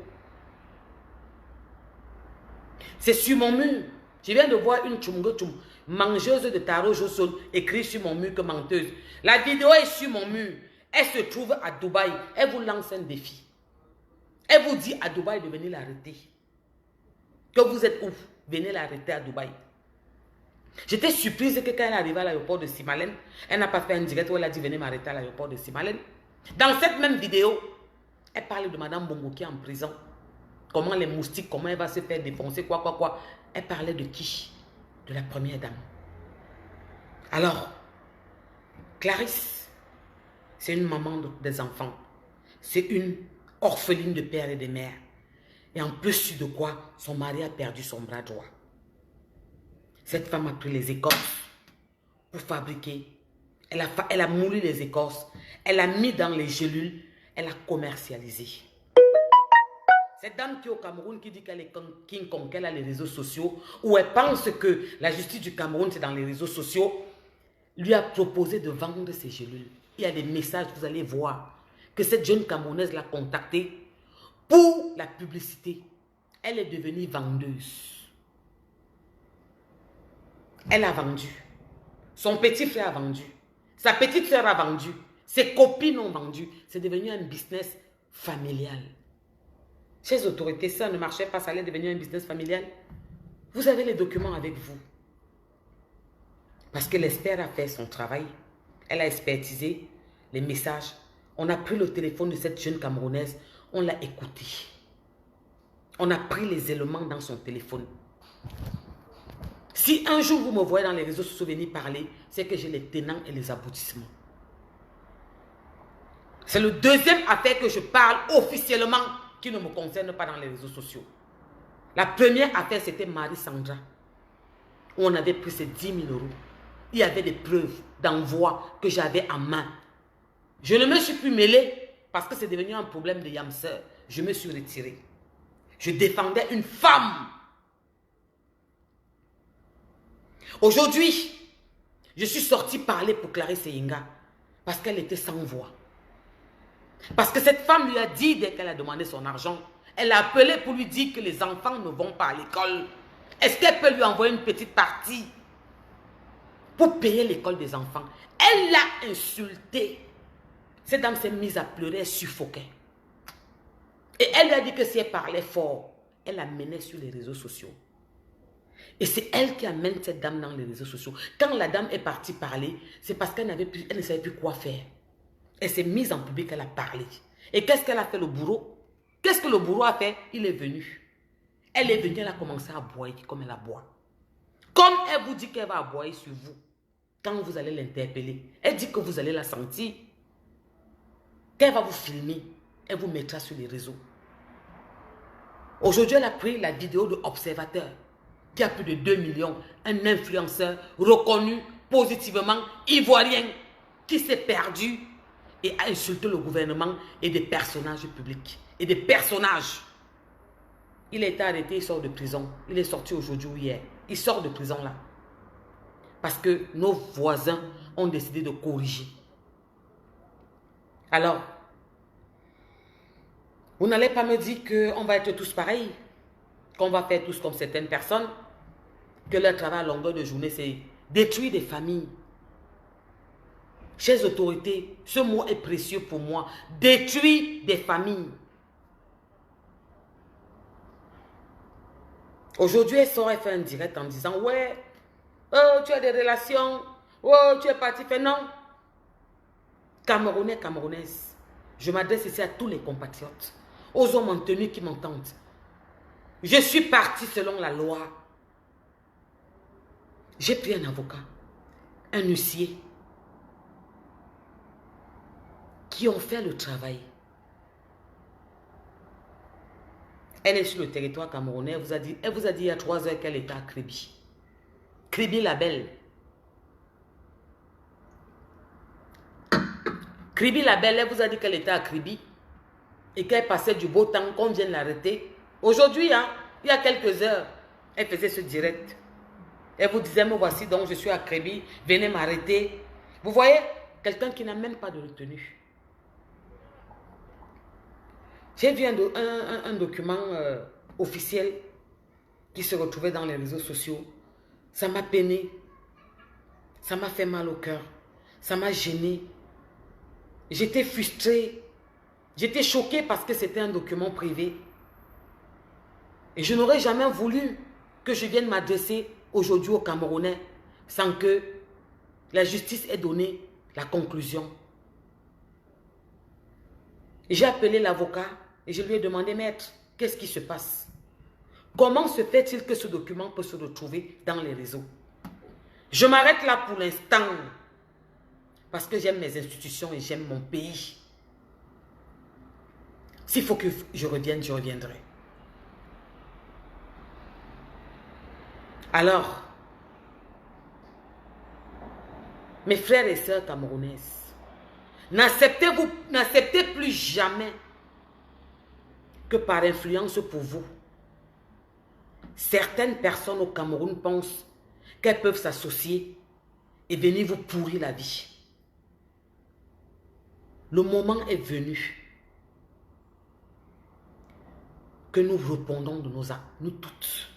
C'est sur mon mur. Je viens de voir une tchumgotum, mangeuse de tarot Josol, écrit sur mon mur que menteuse. La vidéo est sur mon mur. Elle se trouve à Dubaï. Elle vous lance un défi. Elle vous dit à Dubaï de venir l'arrêter. Que vous êtes où? Venez l'arrêter à Dubaï. J'étais surprise que quand elle est arrivée à l'aéroport de Simalène, elle n'a pas fait un direct où elle a dit venez m'arrêter à l'aéroport de Simalène. Dans cette même vidéo, elle parle de Madame Bongo qui est en prison. Comment les moustiques, comment elle va se faire défoncer, quoi. Elle parlait de qui? De la première dame. Alors, Clarisse, c'est une maman des enfants. C'est une orpheline de père et de mère. Et en plus de quoi, son mari a perdu son bras droit. Cette femme a pris les écorces pour fabriquer. Elle a moulu les écorces. Elle a mis dans les gélules. Elle a commercialisé. Cette dame qui est au Cameroun qui dit qu'elle est King Kong, qu'elle a les réseaux sociaux, où elle pense que la justice du Cameroun c'est dans les réseaux sociaux, lui a proposé de vendre ses gélules. Il y a des messages, vous allez voir, que cette jeune Camerounaise l'a contactée pour la publicité. Elle est devenue vendeuse. Elle a vendu. Son petit frère a vendu. Sa petite soeur a vendu. Ses copines ont vendu. C'est devenu un business familial. Chers autorités, ça ne marchait pas, ça allait devenir un business familial. Vous avez les documents avec vous. Parce que l'expert a fait son travail. Elle a expertisé les messages. On a pris le téléphone de cette jeune Camerounaise. On l'a écouté. On a pris les éléments dans son téléphone. Si un jour vous me voyez dans les réseaux sociaux venir parler, c'est que j'ai les tenants et les aboutissements. C'est le deuxième affaire que je parle officiellement qui ne me concerne pas dans les réseaux sociaux. La première affaire, c'était Marie-Sandra, où on avait pris ces 10 000 euros. Il y avait des preuves d'envoi que j'avais en main. Je ne me suis plus mêlé parce que c'est devenu un problème de yamseur. Je me suis retiré. Je défendais une femme. Aujourd'hui, je suis sortie parler pour Clarisse Yinga parce qu'elle était sans voix. Parce que cette femme lui a dit, dès qu'elle a demandé son argent, elle a appelé pour lui dire que les enfants ne vont pas à l'école. Est-ce qu'elle peut lui envoyer une petite partie pour payer l'école des enfants? Elle l'a insulté. Cette dame s'est mise à pleurer, elle suffoquait. Et elle lui a dit que si elle parlait fort, elle la menait sur les réseaux sociaux. Et c'est elle qui amène cette dame dans les réseaux sociaux. Quand la dame est partie parler, c'est parce qu'elle ne savait plus quoi faire. Elle s'est mise en public, elle a parlé. Et qu'est-ce qu'elle a fait le bourreau? Qu'est-ce que le bourreau a fait? Il est venu. Elle est venue, elle a commencé à aboyer comme elle aboie. Comme elle vous dit qu'elle va aboyer sur vous, quand vous allez l'interpeller, elle dit que vous allez la sentir. Qu'elle va vous filmer, elle vous mettra sur les réseaux. Aujourd'hui, elle a pris la vidéo de Observateur, qui a plus de 2 millions, un influenceur reconnu positivement, ivoirien, qui s'est perdu et a insulté le gouvernement et des personnages publics. Et des personnages. Il a été arrêté, il sort de prison. Il est sorti aujourd'hui ou hier. Il sort de prison là. Parce que nos voisins ont décidé de corriger. Alors, vous n'allez pas me dire qu'on va être tous pareils, qu'on va faire tous comme certaines personnes, que leur travail à longueur de journée, c'est détruire des familles. Chers autorités, ce mot est précieux pour moi. Détruire des familles. Aujourd'hui, elle sort, elle fait un direct en disant, ouais, oh, tu as des relations, oh, tu es parti faire non. Camerounais, Camerounaises, je m'adresse ici à tous les compatriotes, aux hommes en tenue qui m'entendent. Je suis parti selon la loi. J'ai pris un avocat, un huissier, qui ont fait le travail. Elle est sur le territoire camerounais. Elle vous a dit il y a 3 heures qu'elle était à Kribi. Kribi la belle. Kribi la belle, elle vous a dit qu'elle était à Kribi et qu'elle passait du beau temps, qu'on vienne l'arrêter. Aujourd'hui, hein, il y a quelques heures, elle faisait ce direct. Elle vous disait, me voici donc, je suis à Kribi, venez m'arrêter. Vous voyez, quelqu'un qui n'a même pas de retenue. J'ai vu un document officiel qui se retrouvait dans les réseaux sociaux. Ça m'a peiné. Ça m'a fait mal au cœur. Ça m'a gêné. J'étais frustrée. J'étais choquée parce que c'était un document privé. Et je n'aurais jamais voulu que je vienne m'adresser aujourd'hui aux Camerounais sans que la justice ait donné la conclusion. J'ai appelé l'avocat et je lui ai demandé, maître, qu'est-ce qui se passe? Comment se fait-il que ce document peut se retrouver dans les réseaux? Je m'arrête là pour l'instant parce que j'aime mes institutions et j'aime mon pays. S'il faut que je revienne, je reviendrai. Alors, mes frères et sœurs camerounaises, n'acceptez plus jamais que par influence pour vous, certaines personnes au Cameroun pensent qu'elles peuvent s'associer et venir vous pourrir la vie. Le moment est venu. que nous répondons de nos actes, nous toutes,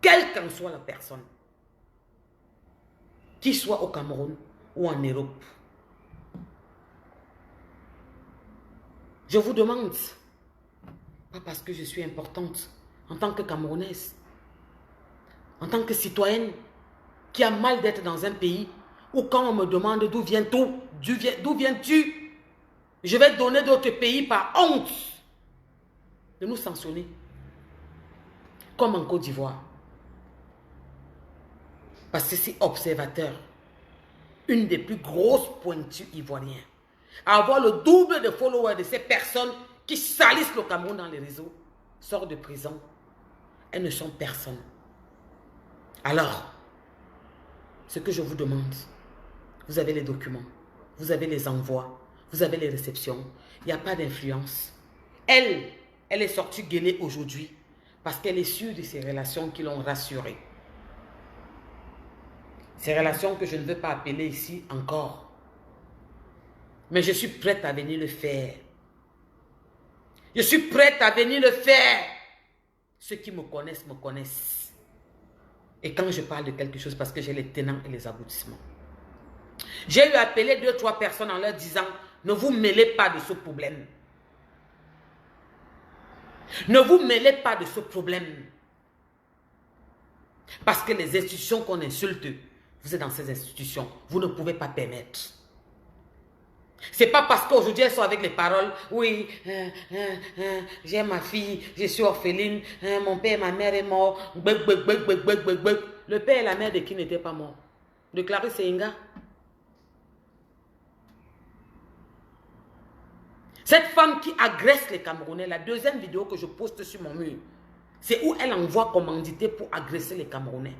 quelle qu'en soit la personne, qu'il soit au Cameroun ou en Europe. Je vous demande, pas parce que je suis importante, en tant que Camerounaise, en tant que citoyenne, qui a mal d'être dans un pays où quand on me demande d'où viens-tu, je vais donner d'autres pays par honte de nous sanctionner. Comme en Côte d'Ivoire. Parce que c'est observateur, une des plus grosses pointues ivoiriennes, à avoir le double de followers de ces personnes qui salissent le Cameroun dans les réseaux, sort de prison. Elles ne sont personne. Alors, ce que je vous demande, vous avez les documents, vous avez les envois, vous avez les réceptions, il n'y a pas d'influence. Elle est sortie gueuler aujourd'hui parce qu'elle est sûre de ces relations qui l'ont rassurée. Ces relations que je ne veux pas appeler ici encore. Mais je suis prête à venir le faire. Je suis prête à venir le faire. Ceux qui me connaissent me connaissent. Et quand je parle de quelque chose, parce que j'ai les tenants et les aboutissements. J'ai eu appelé 2-3 personnes en leur disant, ne vous mêlez pas de ce problème. Ne vous mêlez pas de ce problème. Parce que les institutions qu'on insulte, vous êtes dans ces institutions, vous ne pouvez pas permettre. C'est pas parce qu'aujourd'hui elles sont avec les paroles, oui, j'ai ma fille, je suis orpheline, mon père et ma mère est mort, le père et la mère de qui n'étaient pas morts? De Clarisse Inga. Cette femme qui agresse les Camerounais, la deuxième vidéo que je poste sur mon mur, c'est où elle envoie commandité pour agresser les Camerounais.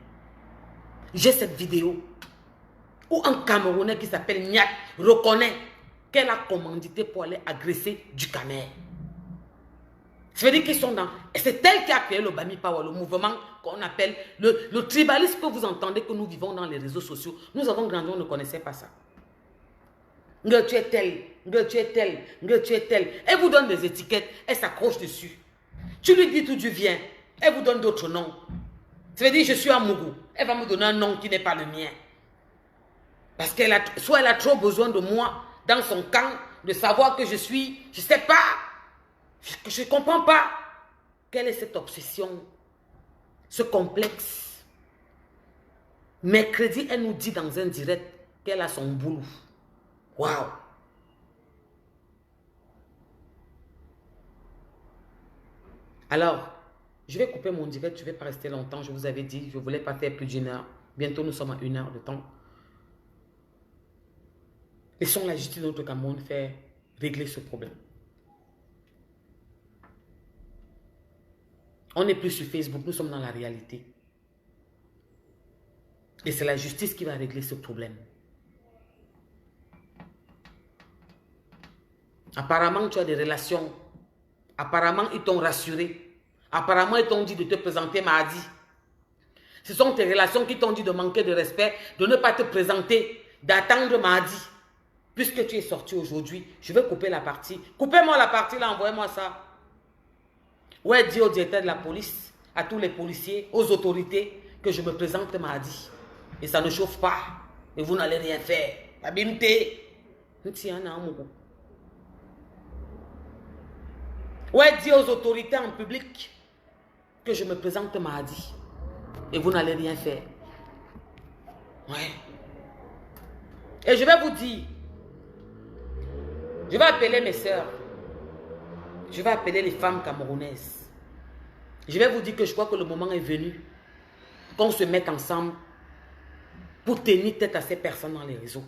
J'ai cette vidéo où un Camerounais qui s'appelle Niak reconnaît qu'elle a commandité pour aller agresser du Camer. Ça veut dire qu'ils sont dans... C'est elle qui a créé le Bami Power, le mouvement qu'on appelle le tribalisme que vous entendez que nous vivons dans les réseaux sociaux. Nous avons grandi, on ne connaissait pas ça. Que tu es tel, que tu es tel, que tu es tel. Elle vous donne des étiquettes, elle s'accroche dessus. Tu lui dis d'où tu viens, elle vous donne d'autres noms. Ça veut dire je suis Amougou, elle va me donner un nom qui n'est pas le mien. Parce qu'elle a, soit elle a trop besoin de moi dans son camp, de savoir que je suis, je ne sais pas, je ne comprends pas. Quelle est cette obsession, ce complexe? Mercredi, elle nous dit dans un direct qu'elle a son boulot. Waouh! Alors, je vais couper mon direct, je ne vais pas rester longtemps. Je vous avais dit, je ne voulais pas faire plus d'1 heure. Bientôt, nous sommes à 1 heure de temps. Laissons la justice de notre Cameroun faire régler ce problème. On n'est plus sur Facebook, nous sommes dans la réalité. Et c'est la justice qui va régler ce problème. Apparemment, tu as des relations. Apparemment, ils t'ont rassuré. Apparemment, ils t'ont dit de te présenter mardi. Ce sont tes relations qui t'ont dit de manquer de respect, de ne pas te présenter, d'attendre mardi. Puisque tu es sorti aujourd'hui, je vais couper la partie. Coupez-moi la partie là, envoyez-moi ça. Ouais, dis au directeur de la police, à tous les policiers, aux autorités, que je me présente mardi. Et ça ne chauffe pas. Et vous n'allez rien faire. La binouté. Ouais, dis aux autorités en public que je me présente mardi. Et vous n'allez rien faire. Ouais. Et je vais vous dire, je vais appeler mes soeurs. Je vais appeler les femmes camerounaises. Je vais vous dire que je crois que le moment est venu qu'on se mette ensemble pour tenir tête à ces personnes dans les réseaux.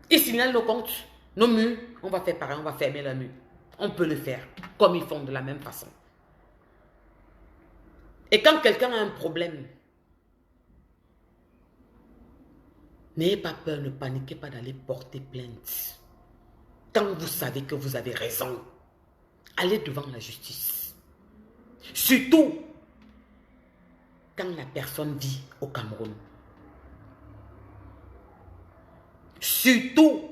Ils signalent nos comptes, nos murs, on va faire pareil, on va fermer la mur. On peut le faire comme ils font de la même façon. Et quand quelqu'un a un problème, n'ayez pas peur, ne paniquez pas d'aller porter plainte. Quand vous savez que vous avez raison, allez devant la justice. Surtout quand la personne vit au Cameroun. Surtout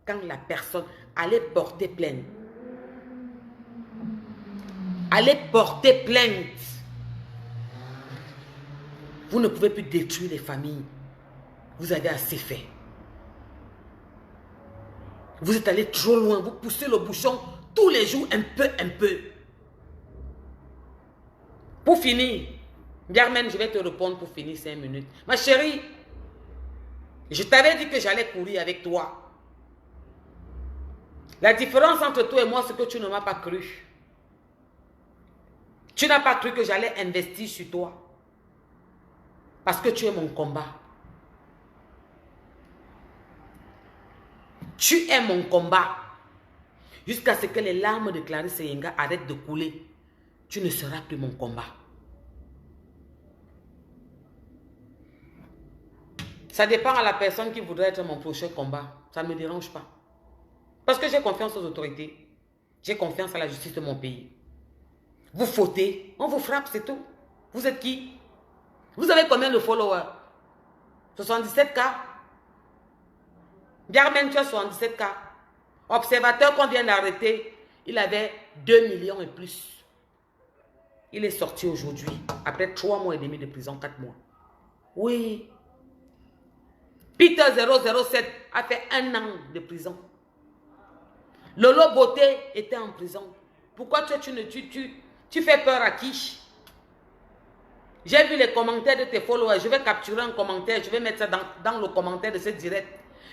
quand la personne allait porter plainte. Allez porter plainte. Vous ne pouvez plus détruire les familles. Vous avez assez fait. Vous êtes allé trop loin. Vous poussez le bouchon tous les jours, un peu, un peu. Pour finir, Germaine, je vais te répondre pour finir 5 minutes. Ma chérie, je t'avais dit que j'allais courir avec toi. La différence entre toi et moi, c'est que tu ne m'as pas cru. Tu n'as pas cru que j'allais investir sur toi. Parce que tu es mon combat. Tu es mon combat. Jusqu'à ce que les larmes de Clarisse Yenga arrêtent de couler. Tu ne seras plus mon combat. Ça dépend à la personne qui voudrait être mon prochain combat. Ça ne me dérange pas. Parce que j'ai confiance aux autorités. J'ai confiance à la justice de mon pays. Vous fautez, on vous frappe, c'est tout. Vous êtes qui? Vous avez combien de followers? 77K. Germaine, tu as 77K. Observateur qu'on vient d'arrêter, il avait 2 millions et plus. Il est sorti aujourd'hui, après 3 mois et demi de prison, 4 mois. Oui. Peter 007 a fait 1 an de prison. Lolo Beauté était en prison. Pourquoi tu fais peur à qui? J'ai vu les commentaires de tes followers. Je vais capturer un commentaire. Je vais mettre ça dans le commentaire de ce direct.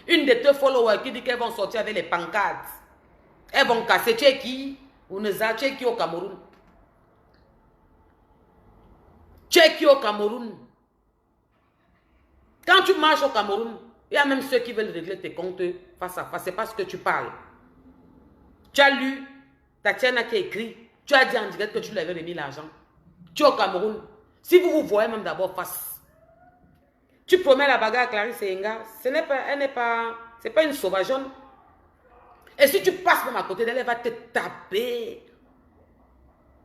Une de tes followers qui dit qu'elles vont sortir avec les pancartes. Elles vont casser. Tu es qui? Ouneza, tu es qui au Cameroun? Tu es qui au Cameroun? Quand tu marches au Cameroun, il y a même ceux qui veulent régler tes comptes face à face. C'est parce que tu parles. Tu as lu Tatiana qui a écrit. Tu as dit en direct que tu lui avais remis l'argent. Tu es au Cameroun. Si vous vous voyez même d'abord face. Tu promets la bagarre à Clarisse Yenga. C'est pas une sauvageonne. Et si tu passes même à côté d'elle, elle va te taper.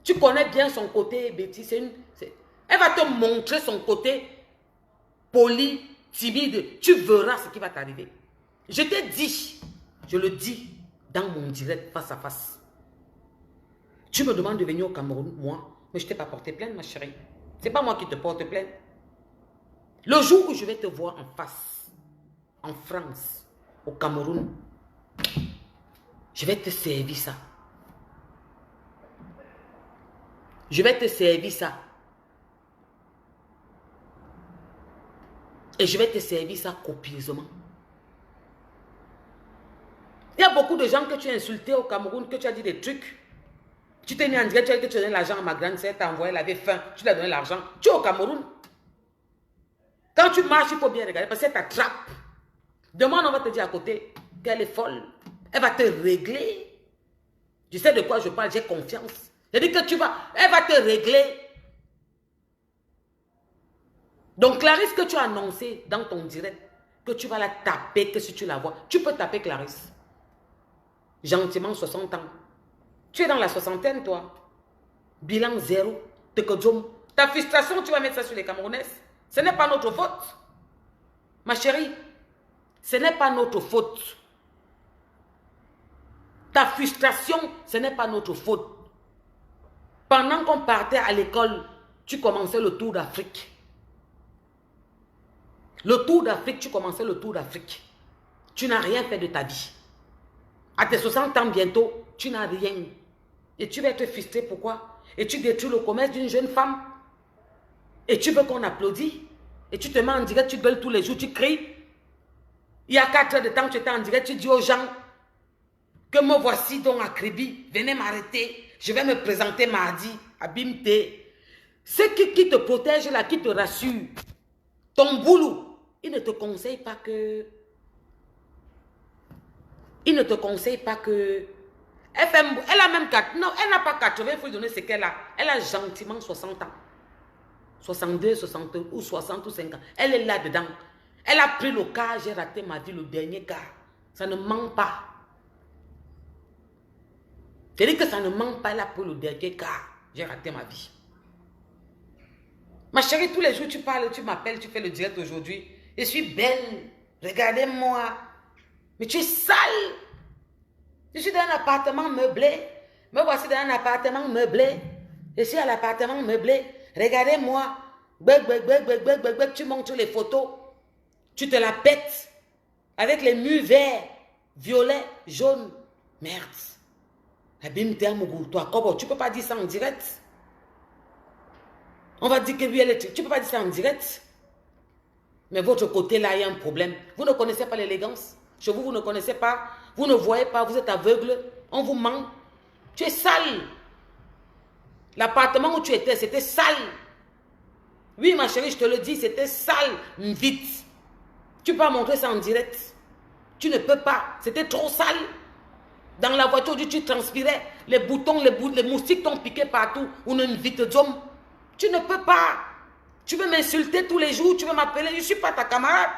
Tu connais bien son côté, Betty. Elle va te montrer son côté poli, timide. Tu verras ce qui va t'arriver. Je te dis, je le dis dans mon direct face à face. Tu me demandes de venir au Cameroun, moi, mais je ne t'ai pas porté plainte, ma chérie. Ce n'est pas moi qui te porte plainte. Le jour où je vais te voir en face, en France, au Cameroun, je vais te servir ça. Je vais te servir ça. Et je vais te servir ça copieusement. Il y a beaucoup de gens que tu as insultés au Cameroun, que tu as dit des trucs. Tu t'es mis en direct, tu as dit que tu donnais l'argent à ma grande sœur, t'as envoyé, elle avait faim, tu lui as donné l'argent. Tu es au Cameroun. Quand tu marches, il faut bien regarder parce qu'elle t'attrape. Demain, on va te dire à côté qu'elle est folle. Elle va te régler. Je sais de quoi je parle, j'ai confiance. Je dis que elle va te régler. Donc, Clarisse, que tu as annoncé dans ton direct, que tu vas la taper, que si tu la vois, tu peux taper Clarisse. Gentiment, 60 ans. Tu es dans la soixantaine, toi. Bilan 0. Ta frustration, tu vas mettre ça sur les Camerounaises. Ce n'est pas notre faute. Ma chérie, ce n'est pas notre faute. Ta frustration, ce n'est pas notre faute. Pendant qu'on partait à l'école, tu commençais le tour d'Afrique. Le tour d'Afrique, tu commençais le tour d'Afrique. Tu n'as rien fait de ta vie. À tes 60 ans bientôt, tu n'as rien. Et tu vas être frustré, pourquoi? Et tu détruis le commerce d'une jeune femme. Et tu veux qu'on applaudisse. Et tu te mets en direct, tu gueules tous les jours, tu cries. Il y a 4 heures de temps, tu étais en direct, tu dis aux gens que me voici donc à Kribi, venez m'arrêter. Je vais me présenter mardi à Bimte. Ceux qui te protègent là, qui te rassurent, ton boulot, il ne te conseille pas que... Il ne te conseille pas que... Elle a même 4... Non, elle n'a pas 80, il faut lui donner ce qu'elle a. Elle a gentiment 60 ans. 62, 62 ou 60 ou 50. Elle est là-dedans. Elle a pris le cas, j'ai raté ma vie, le dernier cas. Ça ne ment pas. Je dis que ça ne ment pas, elle a pris le dernier cas. J'ai raté ma vie. Ma chérie, tous les jours tu parles, tu m'appelles, tu fais le direct aujourd'hui. Je suis belle. Regardez-moi. Mais tu es sale. Je suis dans un appartement meublé. Me voici dans un appartement meublé. Je suis à l'appartement meublé. Regardez-moi. Tu montres les photos. Tu te la pètes. Avec les murs verts, violets, jaunes. Merde. Abim Mougou, toi, Kobo, tu ne peux pas dire ça en direct. On va dire que lui, elle est... Tu ne peux pas dire ça en direct. Mais votre côté, là, il y a un problème. Vous ne connaissez pas l'élégance. Chez vous, vous ne connaissez pas. Vous ne voyez pas. Vous êtes aveugle. On vous ment. Tu es sale. L'appartement où tu étais, c'était sale. Oui, ma chérie, je te le dis, c'était sale. Vite. Tu peux pas montrer ça en direct. Tu ne peux pas. C'était trop sale. Dans la voiture, tu transpirais. Les boutons, les moustiques t'ont piqué partout. On a une vite d'homme. Tu ne peux pas. Tu veux m'insulter tous les jours. Tu veux m'appeler. Je ne suis pas ta camarade.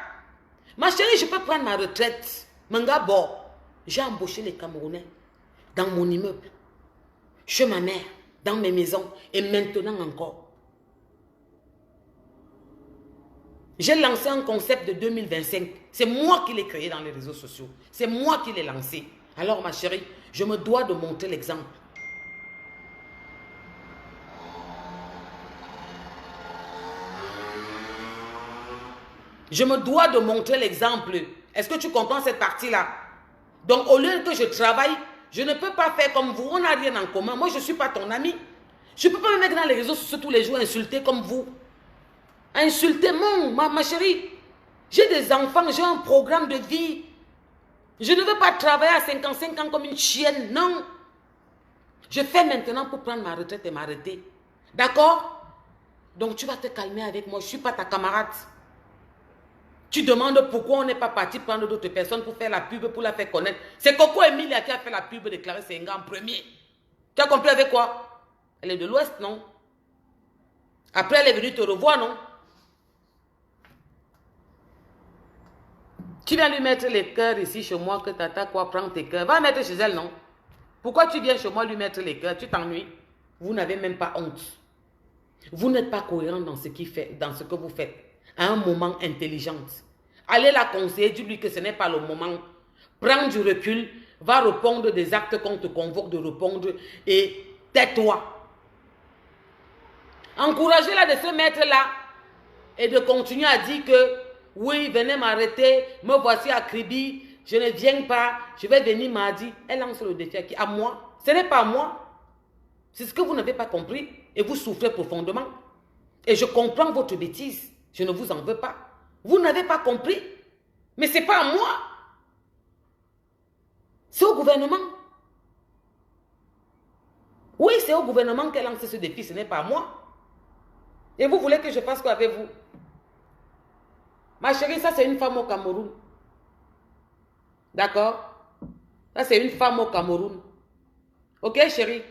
Ma chérie, je peux prendre ma retraite. Manga, bon. J'ai embauché les Camerounais dans mon immeuble. Chez ma mère. Dans mes maisons. Et maintenant encore. J'ai lancé un concept de 2025. C'est moi qui l'ai créé dans les réseaux sociaux. C'est moi qui l'ai lancé. Alors ma chérie, je me dois de montrer l'exemple. Je me dois de montrer l'exemple. Est-ce que tu comprends cette partie-là? Donc au lieu que je travaille, je ne peux pas faire comme vous. On n'a rien en commun. Moi, je ne suis pas ton ami. Je ne peux pas me mettre dans les réseaux sociaux tous les jours insulter comme vous. Insulter ma chérie. J'ai des enfants, j'ai un programme de vie. Je ne veux pas travailler à 55 ans comme une chienne, non. Je fais maintenant pour prendre ma retraite et m'arrêter. D'accord? Donc tu vas te calmer avec moi, je ne suis pas ta camarade. Tu demandes pourquoi on n'est pas parti prendre d'autres personnes pour faire la pub, pour la faire connaître. C'est Coco Emilia qui a fait la pub de Clarisse Senga en premier. Tu as compris avec quoi? Elle est de l'Ouest, non? Après, elle est venue te revoir, non? Tu viens lui mettre les cœurs ici chez moi, que tata quoi, prends tes cœurs. Va mettre chez elle, non? Pourquoi tu viens chez moi lui mettre les cœurs? Tu t'ennuies? Vous n'avez même pas honte. Vous n'êtes pas cohérent dans ce que vous faites. À un moment intelligente. Allez la conseiller, dis-lui que ce n'est pas le moment. Prends du recul, va répondre des actes qu'on te convoque de répondre et tais-toi. Encouragez-la de se mettre là et de continuer à dire que oui, venez m'arrêter, me voici à Kribi, je ne viens pas, je vais venir mardi. Elle lance le défi à qui? À moi. Ce n'est pas à moi. C'est ce que vous n'avez pas compris et vous souffrez profondément. Et je comprends votre bêtise. Je ne vous en veux pas. Vous n'avez pas compris. Mais ce n'est pas à moi. C'est au gouvernement. Oui, c'est au gouvernement qu'elle lance ce défi, ce n'est pas à moi. Et vous voulez que je fasse quoi avec vous? Ma chérie, ça c'est une femme au Cameroun. D'accord? Ça c'est une femme au Cameroun. Ok chérie?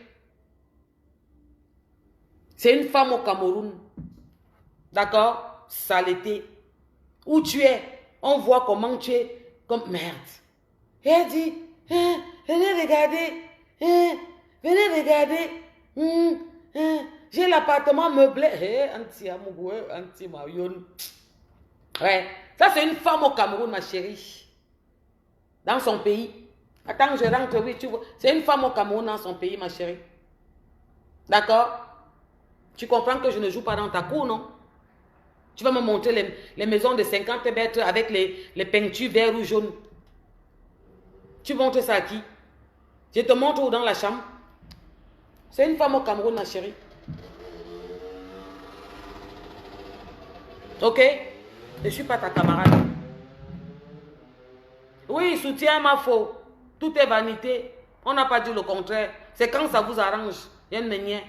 C'est une femme au Cameroun. D'accord? Saleté. Où tu es? On voit comment tu es. Comme merde. Et elle dit, venez regarder. Venez regarder. J'ai l'appartement meublé. Ouais. Ça, c'est une femme au Cameroun, ma chérie. Dans son pays. Attends, je rentre, oui, tu vois. C'est une femme au Cameroun dans son pays, ma chérie. D'accord? Tu comprends que je ne joue pas dans ta cour, non? Tu vas me montrer les maisons de 50 mètres avec les peintures vert ou jaune. Tu montres ça à qui? Je te montre où dans la chambre. C'est une femme au Cameroun, ma chérie. Ok? Je ne suis pas ta camarade. Oui, soutien ma faux. Tout est vanité. On n'a pas dit le contraire. C'est quand ça vous arrange. Il y a une manière.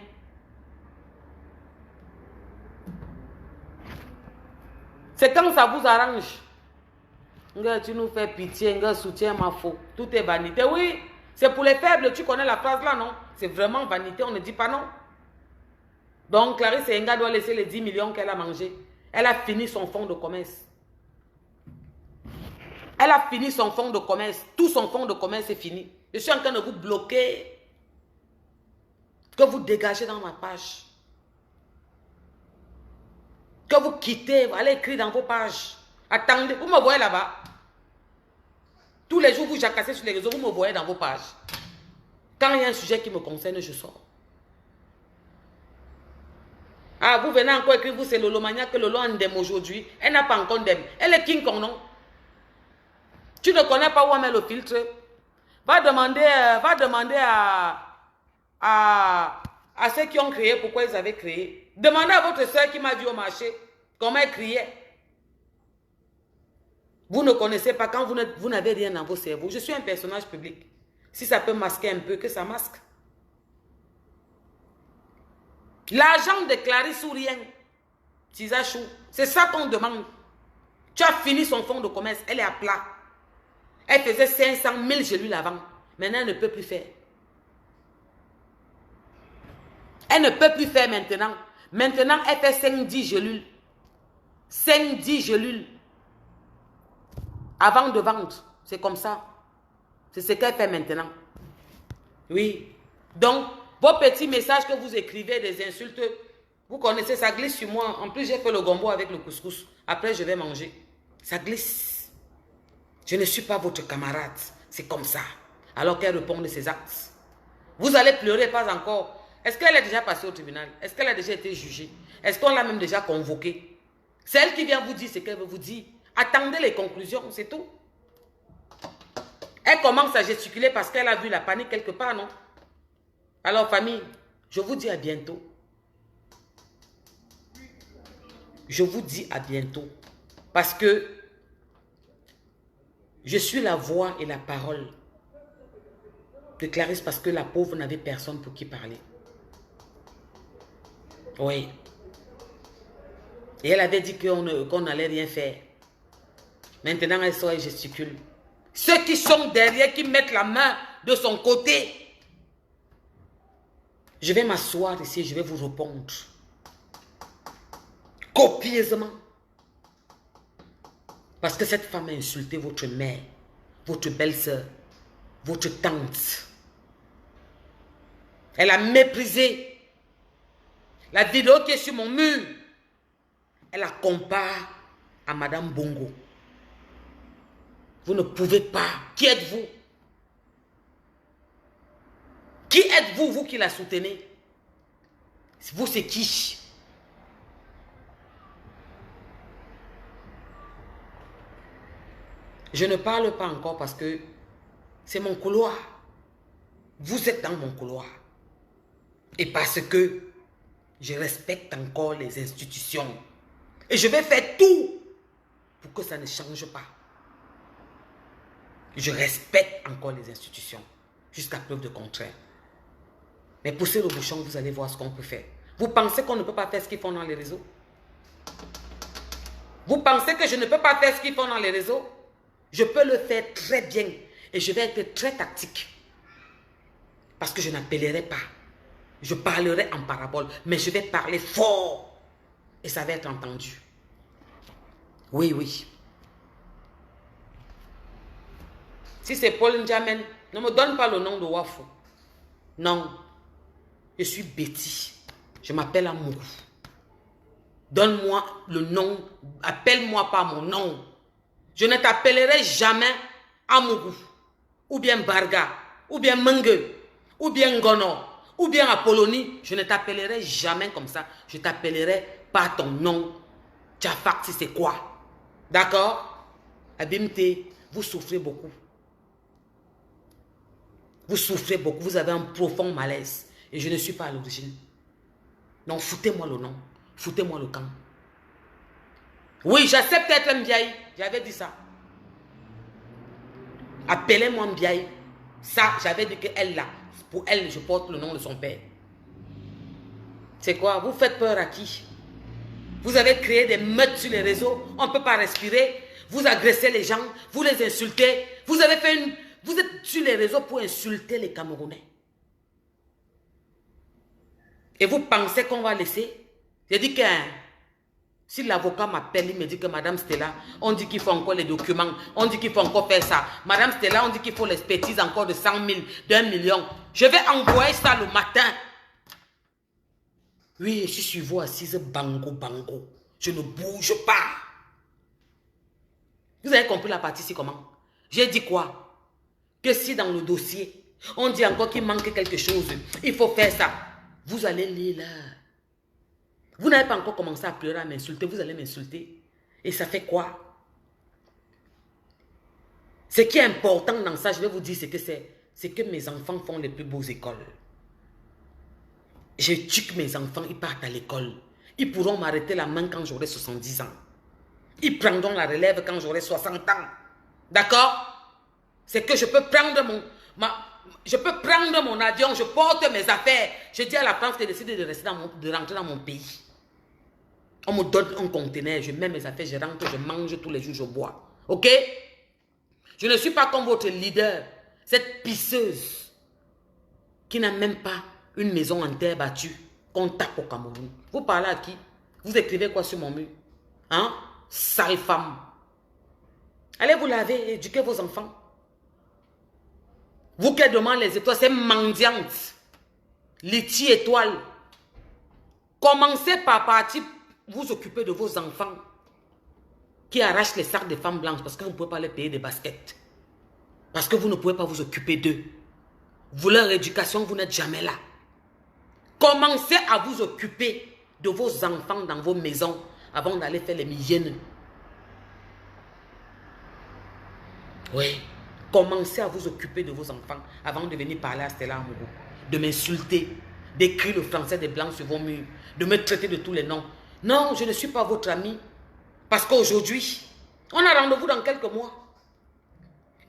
C'est quand ça vous arrange. Tu nous fais pitié, soutien ma faux. Tout est vanité. Oui, c'est pour les faibles. Tu connais la phrase là, non? C'est vraiment vanité, on ne dit pas non. Donc, Clarisse Enga doit laisser les 10 millions qu'elle a mangés. Elle a fini son fonds de commerce. Elle a fini son fonds de commerce. Tout son fonds de commerce est fini. Je suis en train de vous bloquer. Que vous dégagez dans ma page. Que vous quittez. Allez écrire dans vos pages. Attendez. Vous me voyez là-bas. Tous les jours, vous jacassez sur les réseaux. Vous me voyez dans vos pages. Quand il y a un sujet qui me concerne, je sors. Ah, vous venez encore écrire, vous, c'est Lolo Mania que Lolo Ndem aujourd'hui. Elle n'a pas encore Ndem. Elle est King Kong, non? Tu ne connais pas où on met le filtre? Va demander à ceux qui ont créé pourquoi ils avaient créé. Demandez à votre soeur qui m'a vu au marché comment elle criait. Vous ne connaissez pas quand vous n'avez rien dans vos cerveaux. Je suis un personnage public. Si ça peut masquer un peu, que ça masque. L'argent de Clarisse ou rien. Tizachou, c'est ça qu'on demande. Tu as fini son fonds de commerce, elle est à plat. Elle faisait 500 000 gelules avant. Maintenant, elle ne peut plus faire. Elle ne peut plus faire maintenant. Maintenant, elle fait 5-10 gelules. 5-10 gelules. Avant de vendre. C'est comme ça. C'est ce qu'elle fait maintenant. Oui. Donc, vos petits messages que vous écrivez, des insultes, vous connaissez, ça glisse sur moi. En plus, j'ai fait le gombo avec le couscous. Après, je vais manger. Ça glisse. Je ne suis pas votre camarade. C'est comme ça. Alors qu'elle répond de ses actes. Vous allez pleurer, pas encore. Est-ce qu'elle est déjà passée au tribunal? Est-ce qu'elle a déjà été jugée? Est-ce qu'on l'a même déjà convoquée? C'est elle qui vient vous dire ce qu'elle veut vous dire. Attendez les conclusions, c'est tout. Elle commence à gesticuler parce qu'elle a vu la panique quelque part, non? Alors, famille, je vous dis à bientôt. Je vous dis à bientôt. Parce que je suis la voix et la parole de Clarisse parce que la pauvre n'avait personne pour qui parler. Oui. Et elle avait dit qu'on n'allait rien faire. Maintenant, elle sort et gesticule. Ceux qui sont derrière, qui mettent la main de son côté. Je vais m'asseoir ici et je vais vous répondre. Copieusement. Parce que cette femme a insulté votre mère, votre belle-sœur, votre tante. Elle a méprisé la vidéo qui est sur mon mur. Elle la compare à Madame Bongo. Vous ne pouvez pas. Qui êtes-vous? Qui êtes-vous, vous qui la soutenez? Vous, c'est qui? Je ne parle pas encore parce que c'est mon couloir. Vous êtes dans mon couloir. Et parce que je respecte encore les institutions. Et je vais faire tout pour que ça ne change pas. Je respecte encore les institutions. Jusqu'à preuve de contraire. Mais poussez le bouchon, vous allez voir ce qu'on peut faire. Vous pensez qu'on ne peut pas faire ce qu'ils font dans les réseaux? Vous pensez que je ne peux pas faire ce qu'ils font dans les réseaux? Je peux le faire très bien. Et je vais être très tactique. Parce que je n'appellerai pas. Je parlerai en parabole. Mais je vais parler fort. Et ça va être entendu. Oui, oui. Si c'est Paul Ndjamen, ne me donne pas le nom de Wafou. Non. Je suis Betty. Je m'appelle Amourou. Donne-moi le nom. Appelle-moi par mon nom. Je ne t'appellerai jamais Amourou. Ou bien Barga. Ou bien Mengue. Ou bien Gono. Ou bien Apollonie. Je ne t'appellerai jamais comme ça. Je t'appellerai par ton nom. Tchafak, si c'est quoi? D'accord? Abimte, vous souffrez beaucoup. Vous souffrez beaucoup. Vous avez un profond malaise. Et je ne suis pas à l'origine. Donc, foutez-moi le nom. Foutez-moi le camp. Oui, j'accepte d'être un Mbiaï. J'avais dit ça. Appelez-moi Mbiaï. Ça, j'avais dit qu'elle là. Pour elle, je porte le nom de son père. C'est quoi? Vous faites peur à qui? Vous avez créé des meutes sur les réseaux. On ne peut pas respirer. Vous agressez les gens. Vous les insultez. Vous avez fait une... Vous êtes sur les réseaux pour insulter les Camerounais. Et vous pensez qu'on va laisser? J'ai dit que si l'avocat m'appelle, il me dit que Madame Stella, on dit qu'il faut encore les documents, on dit qu'il faut encore faire ça. Madame Stella, on dit qu'il faut l'expertise encore de 100 000, d'1 million. Je vais envoyer ça le matin. Oui, je suis sur vous assise, bango, bango. Je ne bouge pas. Vous avez compris la partie ici comment? J'ai dit quoi? Que si dans le dossier, on dit encore qu'il manque quelque chose, il faut faire ça. Vous allez lire là. Vous n'avez pas encore commencé à pleurer, à m'insulter. Vous allez m'insulter. Et ça fait quoi? Ce qui est important dans ça, je vais vous dire ce que c'est que mes enfants font les plus beaux écoles. J'éduque mes enfants, ils partent à l'école. Ils pourront m'arrêter la main quand j'aurai 70 ans. Ils prendront la relève quand j'aurai 60 ans. D'accord? C'est que je peux prendre mon avion, je porte mes affaires. Je dis à la France de décider de rentrer dans mon pays. On me donne un conteneur, je mets mes affaires, je rentre, je mange tous les jours, je bois. Ok? Je ne suis pas comme votre leader, cette pisseuse qui n'a même pas une maison en terre battue qu'on tape au Cameroun. Vous parlez à qui? Vous écrivez quoi sur mon mur? Hein? Sale femme. Allez vous laver, éduquez vos enfants. Vous qui demandez les étoiles, c'est mendiante. Litchi étoile. Commencez par partir vous occuper de vos enfants qui arrachent les sacs des femmes blanches parce que vous ne pouvez pas les payer des baskets. Parce que vous ne pouvez pas vous occuper d'eux. Vous, leur éducation, vous n'êtes jamais là. Commencez à vous occuper de vos enfants dans vos maisons avant d'aller faire les hyènes. Oui. Commencez à vous occuper de vos enfants avant de venir parler à Stella Amourou. De m'insulter, d'écrire le français des blancs sur vos murs, de me traiter de tous les noms. Non, je ne suis pas votre ami. Parce qu'aujourd'hui, on a rendez-vous dans quelques mois.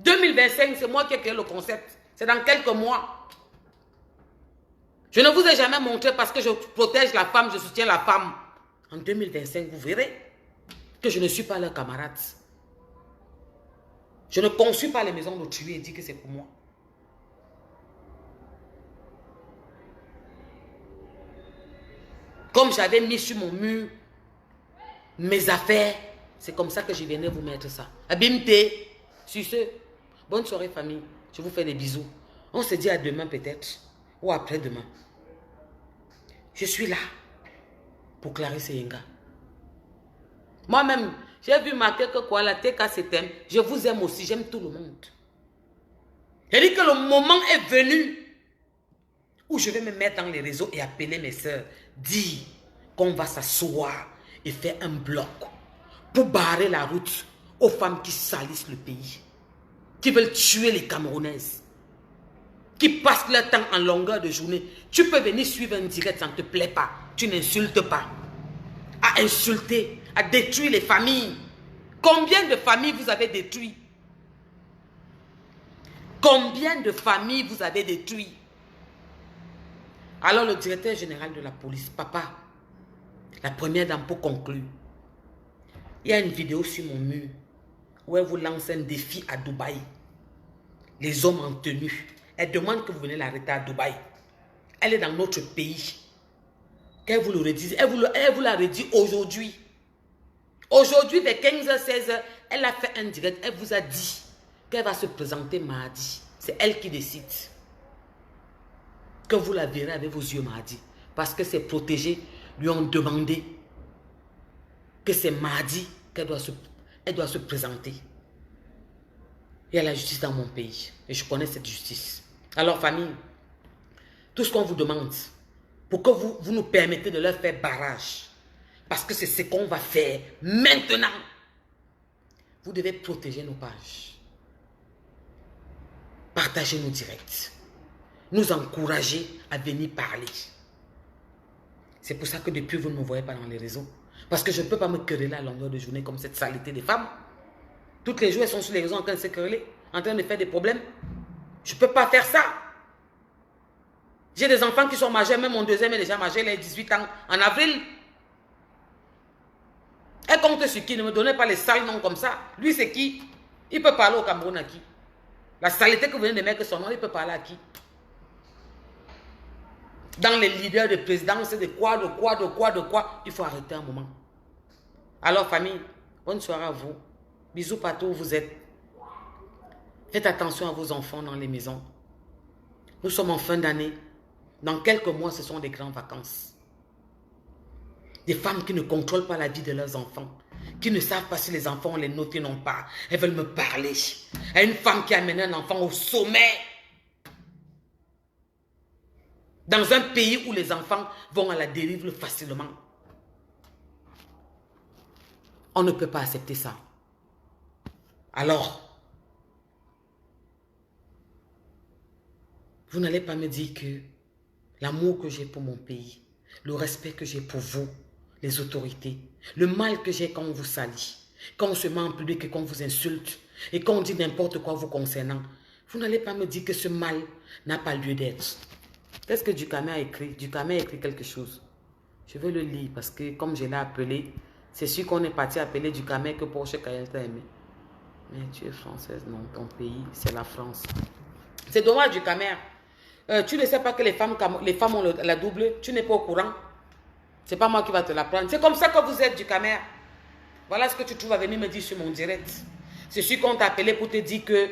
2025, c'est moi qui ai créé le concept. C'est dans quelques mois. Je ne vous ai jamais montré parce que je protège la femme, je soutiens la femme. En 2025, vous verrez que je ne suis pas leur camarade. Je ne conçus pas les maisons d'autrui et dis que c'est pour moi. Comme j'avais mis sur mon mur mes affaires, c'est comme ça que je venais vous mettre ça. Abimte, sur ce, bonne soirée famille. Je vous fais des bisous. On se dit à demain peut-être, ou après-demain. Je suis là pour Clarisse Yenga. Moi-même, j'ai vu marquer que quoi, la TK s'aime. Je vous aime aussi, j'aime tout le monde. J'ai dit que le moment est venu où je vais me mettre dans les réseaux et appeler mes soeurs, dire qu'on va s'asseoir et faire un bloc pour barrer la route aux femmes qui salissent le pays, qui veulent tuer les Camerounaises, qui passent leur temps en longueur de journée. Tu peux venir suivre un direct, ça ne te plaît pas, tu n'insultes pas. À insulter, à détruire les familles. Combien de familles vous avez détruites? Combien de familles vous avez détruites? Alors le directeur général de la police, papa, la première dame pour conclure, il y a une vidéo sur mon mur où elle vous lance un défi à Dubaï. Les hommes en tenue. Elle demande que vous venez l'arrêter à Dubaï. Elle est dans notre pays. Qu'elle vous le redise. Elle vous l'a redit aujourd'hui. Aujourd'hui, vers 15h, 16h, elle a fait un direct. Elle vous a dit qu'elle va se présenter mardi. C'est elle qui décide. Que vous la verrez avec vos yeux mardi. Parce que ses protégés lui ont demandé que c'est mardi qu'elle doit se présenter. Il y a la justice dans mon pays. Et je connais cette justice. Alors, famille, tout ce qu'on vous demande, pour que vous nous permettez de leur faire barrage, parce que c'est ce qu'on va faire maintenant, vous devez protéger nos pages. Partagez nos directs. Nous encourager à venir parler. C'est pour ça que depuis, vous ne me voyez pas dans les réseaux. Parce que je ne peux pas me quereller à longueur de journée comme cette saleté des femmes. Toutes les jours, elles sont sur les réseaux en train de se quereller, en train de faire des problèmes. Je ne peux pas faire ça. J'ai des enfants qui sont majeurs, même mon deuxième est déjà majeur, il a 18 ans, en avril. Elle compte sur qui? Ne me donnez pas les sales noms comme ça. Lui, c'est qui? Il peut parler au Cameroun à qui? La saleté que vous venez de mettre son nom, il peut parler à qui? Dans les leaders de présidence, c'est de quoi. Il faut arrêter un moment. Alors, famille, bonne soirée à vous. Bisous partout où vous êtes. Faites attention à vos enfants dans les maisons. Nous sommes en fin d'année. Dans quelques mois, ce sont des grandes vacances. Des femmes qui ne contrôlent pas la vie de leurs enfants. Qui ne savent pas si les enfants ont les notés non pas. Elles veulent me parler. À une femme qui a amené un enfant au sommet. Dans un pays où les enfants vont à la dérive facilement. On ne peut pas accepter ça. Alors, vous n'allez pas me dire que l'amour que j'ai pour mon pays, le respect que j'ai pour vous, les autorités, le mal que j'ai quand on vous salit, quand on se met en public et qu'on vous insulte, et quand on dit n'importe quoi vous concernant, vous n'allez pas me dire que ce mal n'a pas lieu d'être. Qu'est-ce que Dukamé a écrit? Dukamé a écrit quelque chose. Je vais le lire parce que comme je l'ai appelé, c'est sûr qu'on est parti appeler Dukamé que Porsche Cayenne t'a aimé. Mais tu es française, non, ton pays, c'est la France. C'est dommage Dukamé. Tu ne sais pas que les femmes ont la double, tu n'es pas au courant. C'est pas moi qui va te l'apprendre. C'est comme ça que vous êtes Dukamé. Voilà ce que tu trouves à venir me dire sur mon direct. C'est sûr qu'on t'a appelé pour te dire que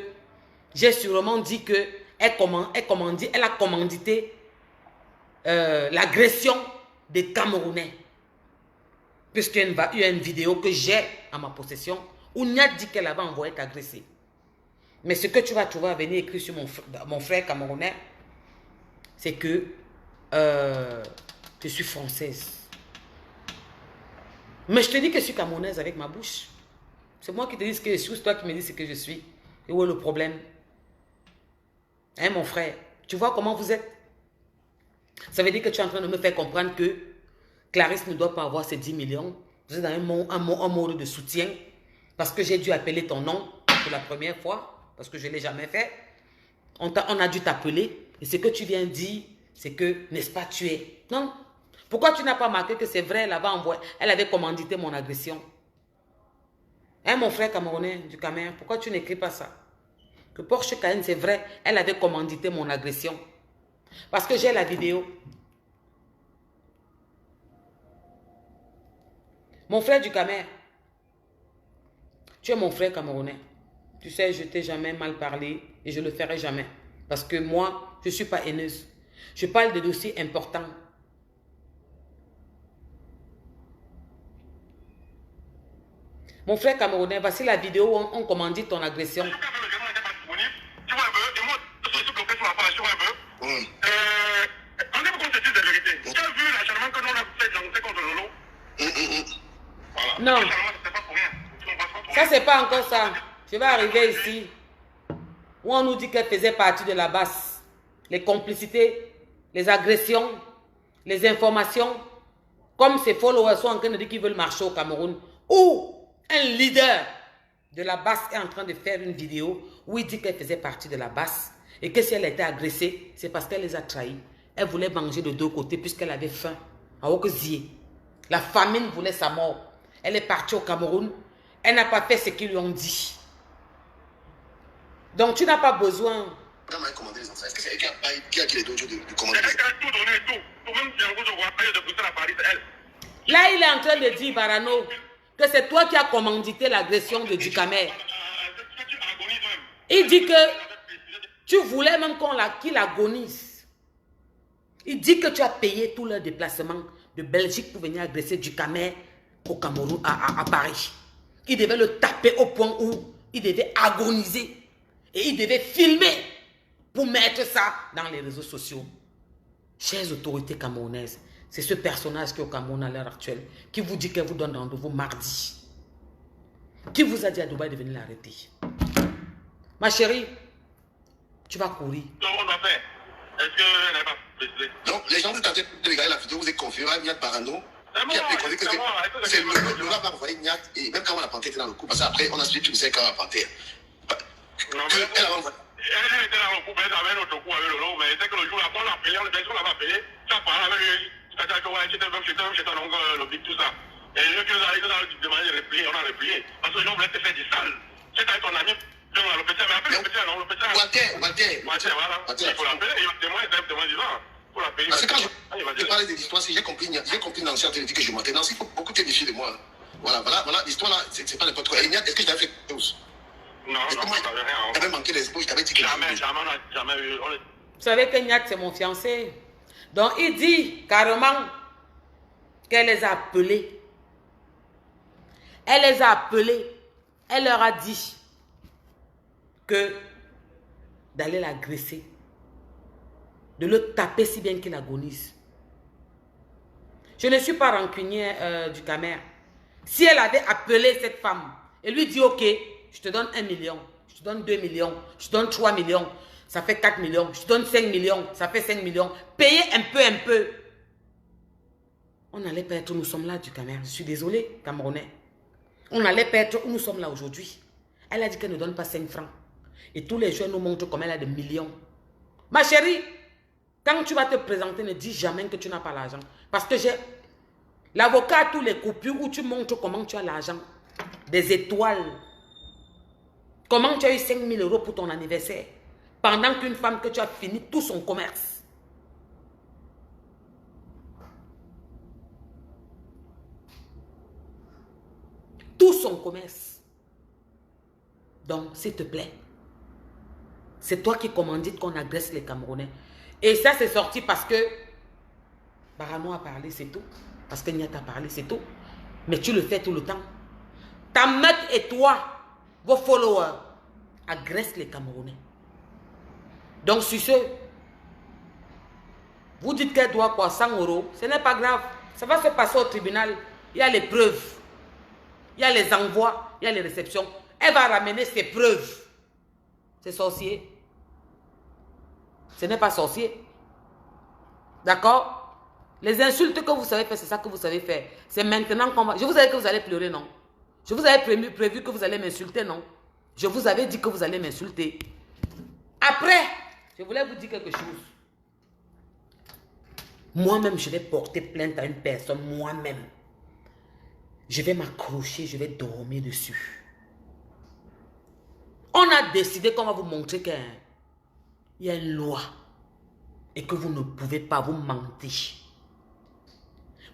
j'ai sûrement dit que elle a commandité l'agression des Camerounais. Puisqu'il y a une vidéo que j'ai en ma possession où Nia dit qu'elle avait envoyé t'agresser. Mais ce que tu vas trouver à venir écrit sur mon frère camerounais, c'est que je suis française. Mais je te dis que je suis camerounaise avec ma bouche. C'est moi qui te dis ce que je suis, c'est toi qui me dis ce que je suis. Et où est le problème? Hein, mon frère? Tu vois comment vous êtes? Ça veut dire que tu es en train de me faire comprendre que Clarisse ne doit pas avoir ces 10 millions. Vous êtes dans un mode de soutien. Parce que j'ai dû appeler ton nom pour la première fois. Parce que je ne l'ai jamais fait. On a dû t'appeler. Et ce que tu viens dire, c'est que, n'est-ce pas, tu es... Non. Pourquoi tu n'as pas marqué que c'est vrai, elle avait commandité mon agression? Hein, mon frère camerounais du Cameroun, pourquoi tu n'écris pas ça? Que Porsche Cayenne, c'est vrai, elle avait commandité mon agression. Parce que j'ai la vidéo. Mon frère du Cameroun, tu es mon frère camerounais. Tu sais, je t'ai jamais mal parlé et je ne le ferai jamais. Parce que moi, je ne suis pas haineuse. Je parle de dossiers importants. Mon frère camerounais, voici la vidéo où on commandite ton agression. Non. Ça, c'est pas encore ça. Je vais arriver ici où on nous dit qu'elle faisait partie de la basse. Les complicités, les agressions, les informations. Comme ses followers sont en train de dire qu'ils veulent marcher au Cameroun. Ou un leader de la basse est en train de faire une vidéo où il dit qu'elle faisait partie de la basse et que si elle était agressée, c'est parce qu'elle les a trahis. Elle voulait manger de deux côtés puisqu'elle avait faim. À Okezie. La famine voulait sa mort. Elle est partie au Cameroun. Elle n'a pas fait ce qu'ils lui ont dit. Donc tu n'as pas besoin. Quand on m'a commandé les enfants, est-ce que c'est elle qui a les dons de commander? Là, il est en train de dire, Barano, que c'est toi qui as commandité l'agression de Dukamé. Il dit que tu voulais même qu'il agonise. Il dit que tu as payé tout leur déplacement de Belgique pour venir agresser Dukamé au Cameroun, à Paris. Il devait le taper au point où il devait agoniser. Et il devait filmer pour mettre ça dans les réseaux sociaux. Chères autorités camerounaises, c'est ce personnage qui est au Cameroun à l'heure actuelle, qui vous dit qu'elle vous donne rendez-vous mardi. Qui vous a dit à Dubaï de venir l'arrêter? Ma chérie, tu vas courir. Non, on va faire. Est-ce qu'elle n'a pas précisé? Donc, les gens qui tentent de regarder la vidéo, vous êtes confiés à Niat Parano, qui a préconisé que c'est le rap a envoyé Niat, et même quand on a planté, était dans le coup, parce qu'après, on a suivi, tu ne sais quand on a planté. Elle a envoyé. Elle était dans le coup, elle avait notre coup avec le lot, mais c'était que le jour là, on l'a appelé, on l'a appelé, ça parlait avec lui, c'est-à-dire que ouais, c'était donc le big, tout ça. Et eux qui nous arrivent dans le demander de replier, on a replié, parce que les gens voulaient te faire du sale. C'est avec ton ami, le petit, mais après le petit, non, le petit. Walter, voilà. Il faut l'appeler, il va témoigner disant, il faut l'appeler. Parce que quand je parlais de l'histoire, j'ai compris Nancy, elle dit que je mentais. Nancy, il faut beaucoup te méfier de moi. Voilà, l'histoire là, c'est pas n'importe quoi. Et est-ce que je t'avais fait quelque chose? Non, t'avais rien. T'avais manqué l'espoir, je t'avais dit que jamais eu. Vous savez que Niat, c'est mon fiancé. Donc, il dit carrément qu'elle les a appelés. Elle les a appelés. Elle leur a dit que d'aller l'agresser, de le taper si bien qu'il agonise. Je ne suis pas rancunier du Cameroun. Si elle avait appelé cette femme et lui dit, ok, je te donne 1 million, je te donne 2 millions, je te donne 3 millions, ça fait 4 millions, je te donne 5 millions, ça fait 5 millions, payez un peu. On n'allait pas être où nous sommes là du Cameroun. Je suis désolée, Camerounais. On n'allait pas être où nous sommes là aujourd'hui. Elle a dit qu'elle ne donne pas 5 francs. Et tous les jeunes nous montrent comme elle a des millions. Ma chérie, quand tu vas te présenter, ne dis jamais que tu n'as pas l'argent. Parce que j'ai l'avocat à tous les coupures où tu montres comment tu as l'argent. Des étoiles. Comment tu as eu 5 000 € pour ton anniversaire. Pendant qu'une femme que tu as fini tout son commerce. Tout son commerce. Donc, s'il te plaît, c'est toi qui commandites qu'on agresse les Camerounais. Et ça, c'est sorti parce que Barano a parlé, c'est tout. Parce que Niat a parlé, c'est tout. Mais tu le fais tout le temps. Ta meute et toi, vos followers, agressent les Camerounais. Donc, sur ce, vous dites qu'elle doit quoi, 100 €. Ce n'est pas grave. Ça va se passer au tribunal. Il y a les preuves. Il y a les envois, il y a les réceptions. Elle va ramener ses preuves. C'est sorcier. Ce n'est pas sorcier. D'accord? Les insultes que vous savez faire, c'est ça que vous savez faire. C'est maintenant qu'on va... Je vous avais dit que vous allez pleurer, non? Je vous avais prévu que vous allez m'insulter, non? Je vous avais dit que vous allez m'insulter. Après, je voulais vous dire quelque chose. Moi-même, je vais porter plainte à une personne, moi-même. Je vais m'accrocher, je vais dormir dessus. On a décidé qu'on va vous montrer qu'il y a une loi et que vous ne pouvez pas vous mentir.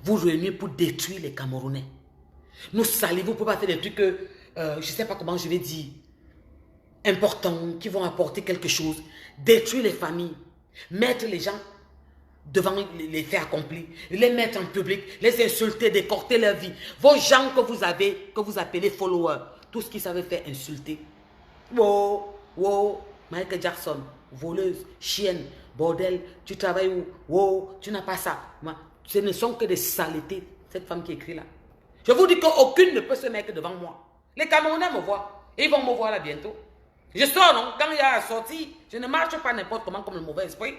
Vous réunir pour détruire les Camerounais. Nous salivons pour pas faire des trucs que, je ne sais pas comment je vais dire, importants, qui vont apporter quelque chose. Détruire les familles. Mettre les gens devant les faits accomplis, les mettre en public, les insulter, décorter leur vie. Vos gens que vous avez, que vous appelez followers, tout ce qu'ils savaient faire, insulter. Wow, Michael Jackson, voleuse, chienne, bordel, tu travailles où? Wow, tu n'as pas ça. Ce ne sont que des saletés, cette femme qui écrit là. Je vous dis qu'aucune ne peut se mettre devant moi. Les Camerounais me voient, et ils vont me voir là bientôt. Je sors, non? Quand il y a la sortie, je ne marche pas n'importe comment comme le mauvais esprit.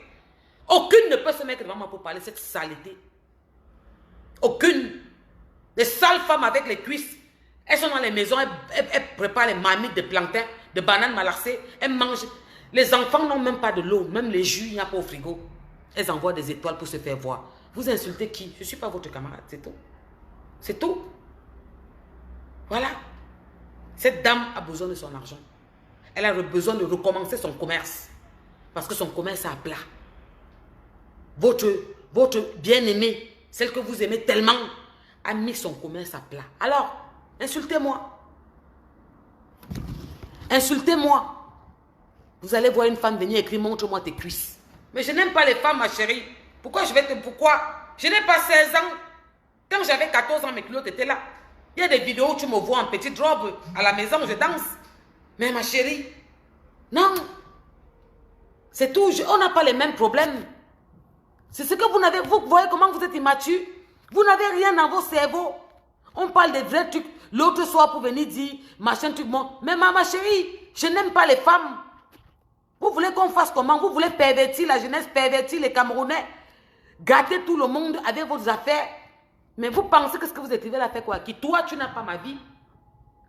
Aucune ne peut se mettre devant moi pour parler de cette saleté. Aucune. Les sales femmes avec les cuisses, elles sont dans les maisons, elles préparent les marmites de plantains, de bananes malaxées, elles mangent. Les enfants n'ont même pas de l'eau, même les jus, il n'y a pas au frigo. Elles envoient des étoiles pour se faire voir. Vous insultez qui? Je ne suis pas votre camarade, c'est tout. C'est tout. Voilà. Cette dame a besoin de son argent. Elle a besoin de recommencer son commerce. Parce que son commerce est à plat. Votre bien-aimée, celle que vous aimez tellement, a mis son commerce à plat. Alors, insultez-moi. Insultez-moi. Vous allez voir une femme venir écrire « Montre-moi tes cuisses ». Mais je n'aime pas les femmes, ma chérie. Pourquoi je vais te... Pourquoi? Je n'ai pas 16 ans. Quand j'avais 14 ans, mes culottes étaient là. Il y a des vidéos où tu me vois en petite robe à la maison, je danse. Mais ma chérie, non. C'est tout. On n'a pas les mêmes problèmes. C'est ce que vous n'avez... Vous voyez comment vous êtes immature? Vous n'avez rien dans vos cerveaux. On parle des vrais trucs. L'autre soir pour venir dire, machin truc, bon. Mais ma chérie, je n'aime pas les femmes. Vous voulez qu'on fasse comment? Vous voulez pervertir la jeunesse, pervertir les Camerounais, gâter tout le monde avec vos affaires. Mais vous pensez que ce que vous écrivez là fait quoi? Qui toi, tu n'as pas ma vie.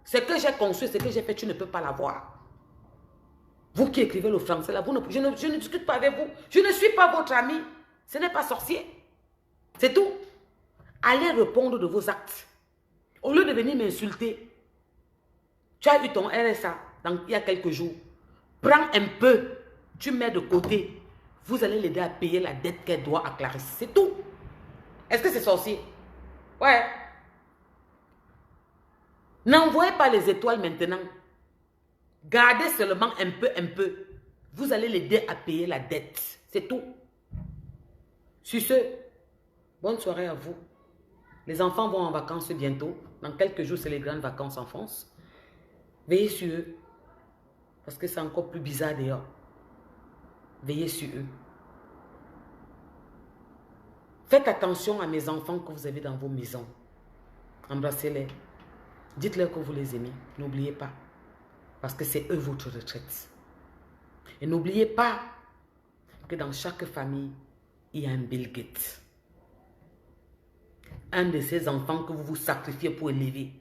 Ce que j'ai conçu, ce que j'ai fait, tu ne peux pas l'avoir. Vous qui écrivez le français là, je ne discute pas avec vous. Je ne suis pas votre ami. Ce n'est pas sorcier. C'est tout. Allez répondre de vos actes. Au lieu de venir m'insulter, tu as eu ton RSA il y a quelques jours. Prends un peu, tu mets de côté. Vous allez l'aider à payer la dette qu'elle doit à Clarisse. C'est tout. Est-ce que c'est sorcier? Ouais. N'envoyez pas les étoiles maintenant. Gardez seulement un peu. Vous allez l'aider à payer la dette. C'est tout. Sur ce, bonne soirée à vous. Les enfants vont en vacances bientôt. Dans quelques jours, c'est les grandes vacances en France. Veillez sur eux. Parce que c'est encore plus bizarre dehors. Veillez sur eux. Faites attention à mes enfants que vous avez dans vos maisons. Embrassez-les. Dites-leur que vous les aimez. N'oubliez pas. Parce que c'est eux votre retraite. Et n'oubliez pas que dans chaque famille, il y a un Bill Gates. Un de ces enfants que vous vous sacrifiez pour élever.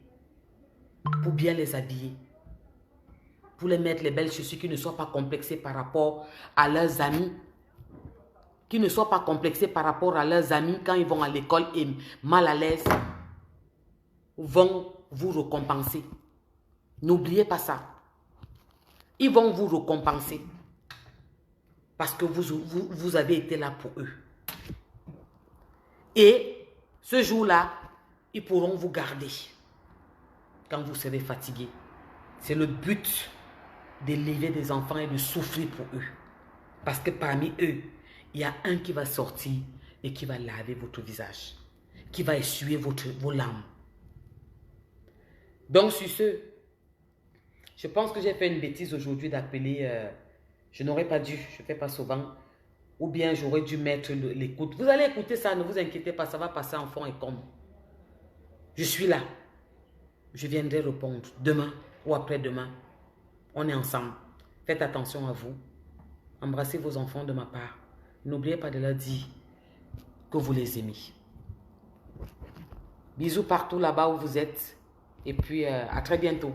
Pour bien les habiller. Pour les mettre les belles chaussures qui ne soient pas complexées par rapport à leurs amis. Qui ne soient pas complexés par rapport à leurs amis quand ils vont à l'école et mal à l'aise. Vont vous récompenser. N'oubliez pas ça. Ils vont vous récompenser. Parce que vous avez été là pour eux. Et ce jour-là, ils pourront vous garder. Quand vous serez fatigué. C'est le but d'élever des enfants et de souffrir pour eux. Parce que parmi eux, il y a un qui va sortir et qui va laver votre visage. Qui va essuyer vos larmes. Donc sur ce, je pense que j'ai fait une bêtise aujourd'hui d'appeler, je n'aurais pas dû, je ne fais pas souvent, ou bien j'aurais dû mettre l'écoute. Vous allez écouter ça, ne vous inquiétez pas, ça va passer en fond et comme. Je suis là, je viendrai répondre demain ou après-demain. On est ensemble, faites attention à vous, embrassez vos enfants de ma part. N'oubliez pas de leur dire que vous les aimez. Bisous partout là-bas où vous êtes. Et puis, à très bientôt.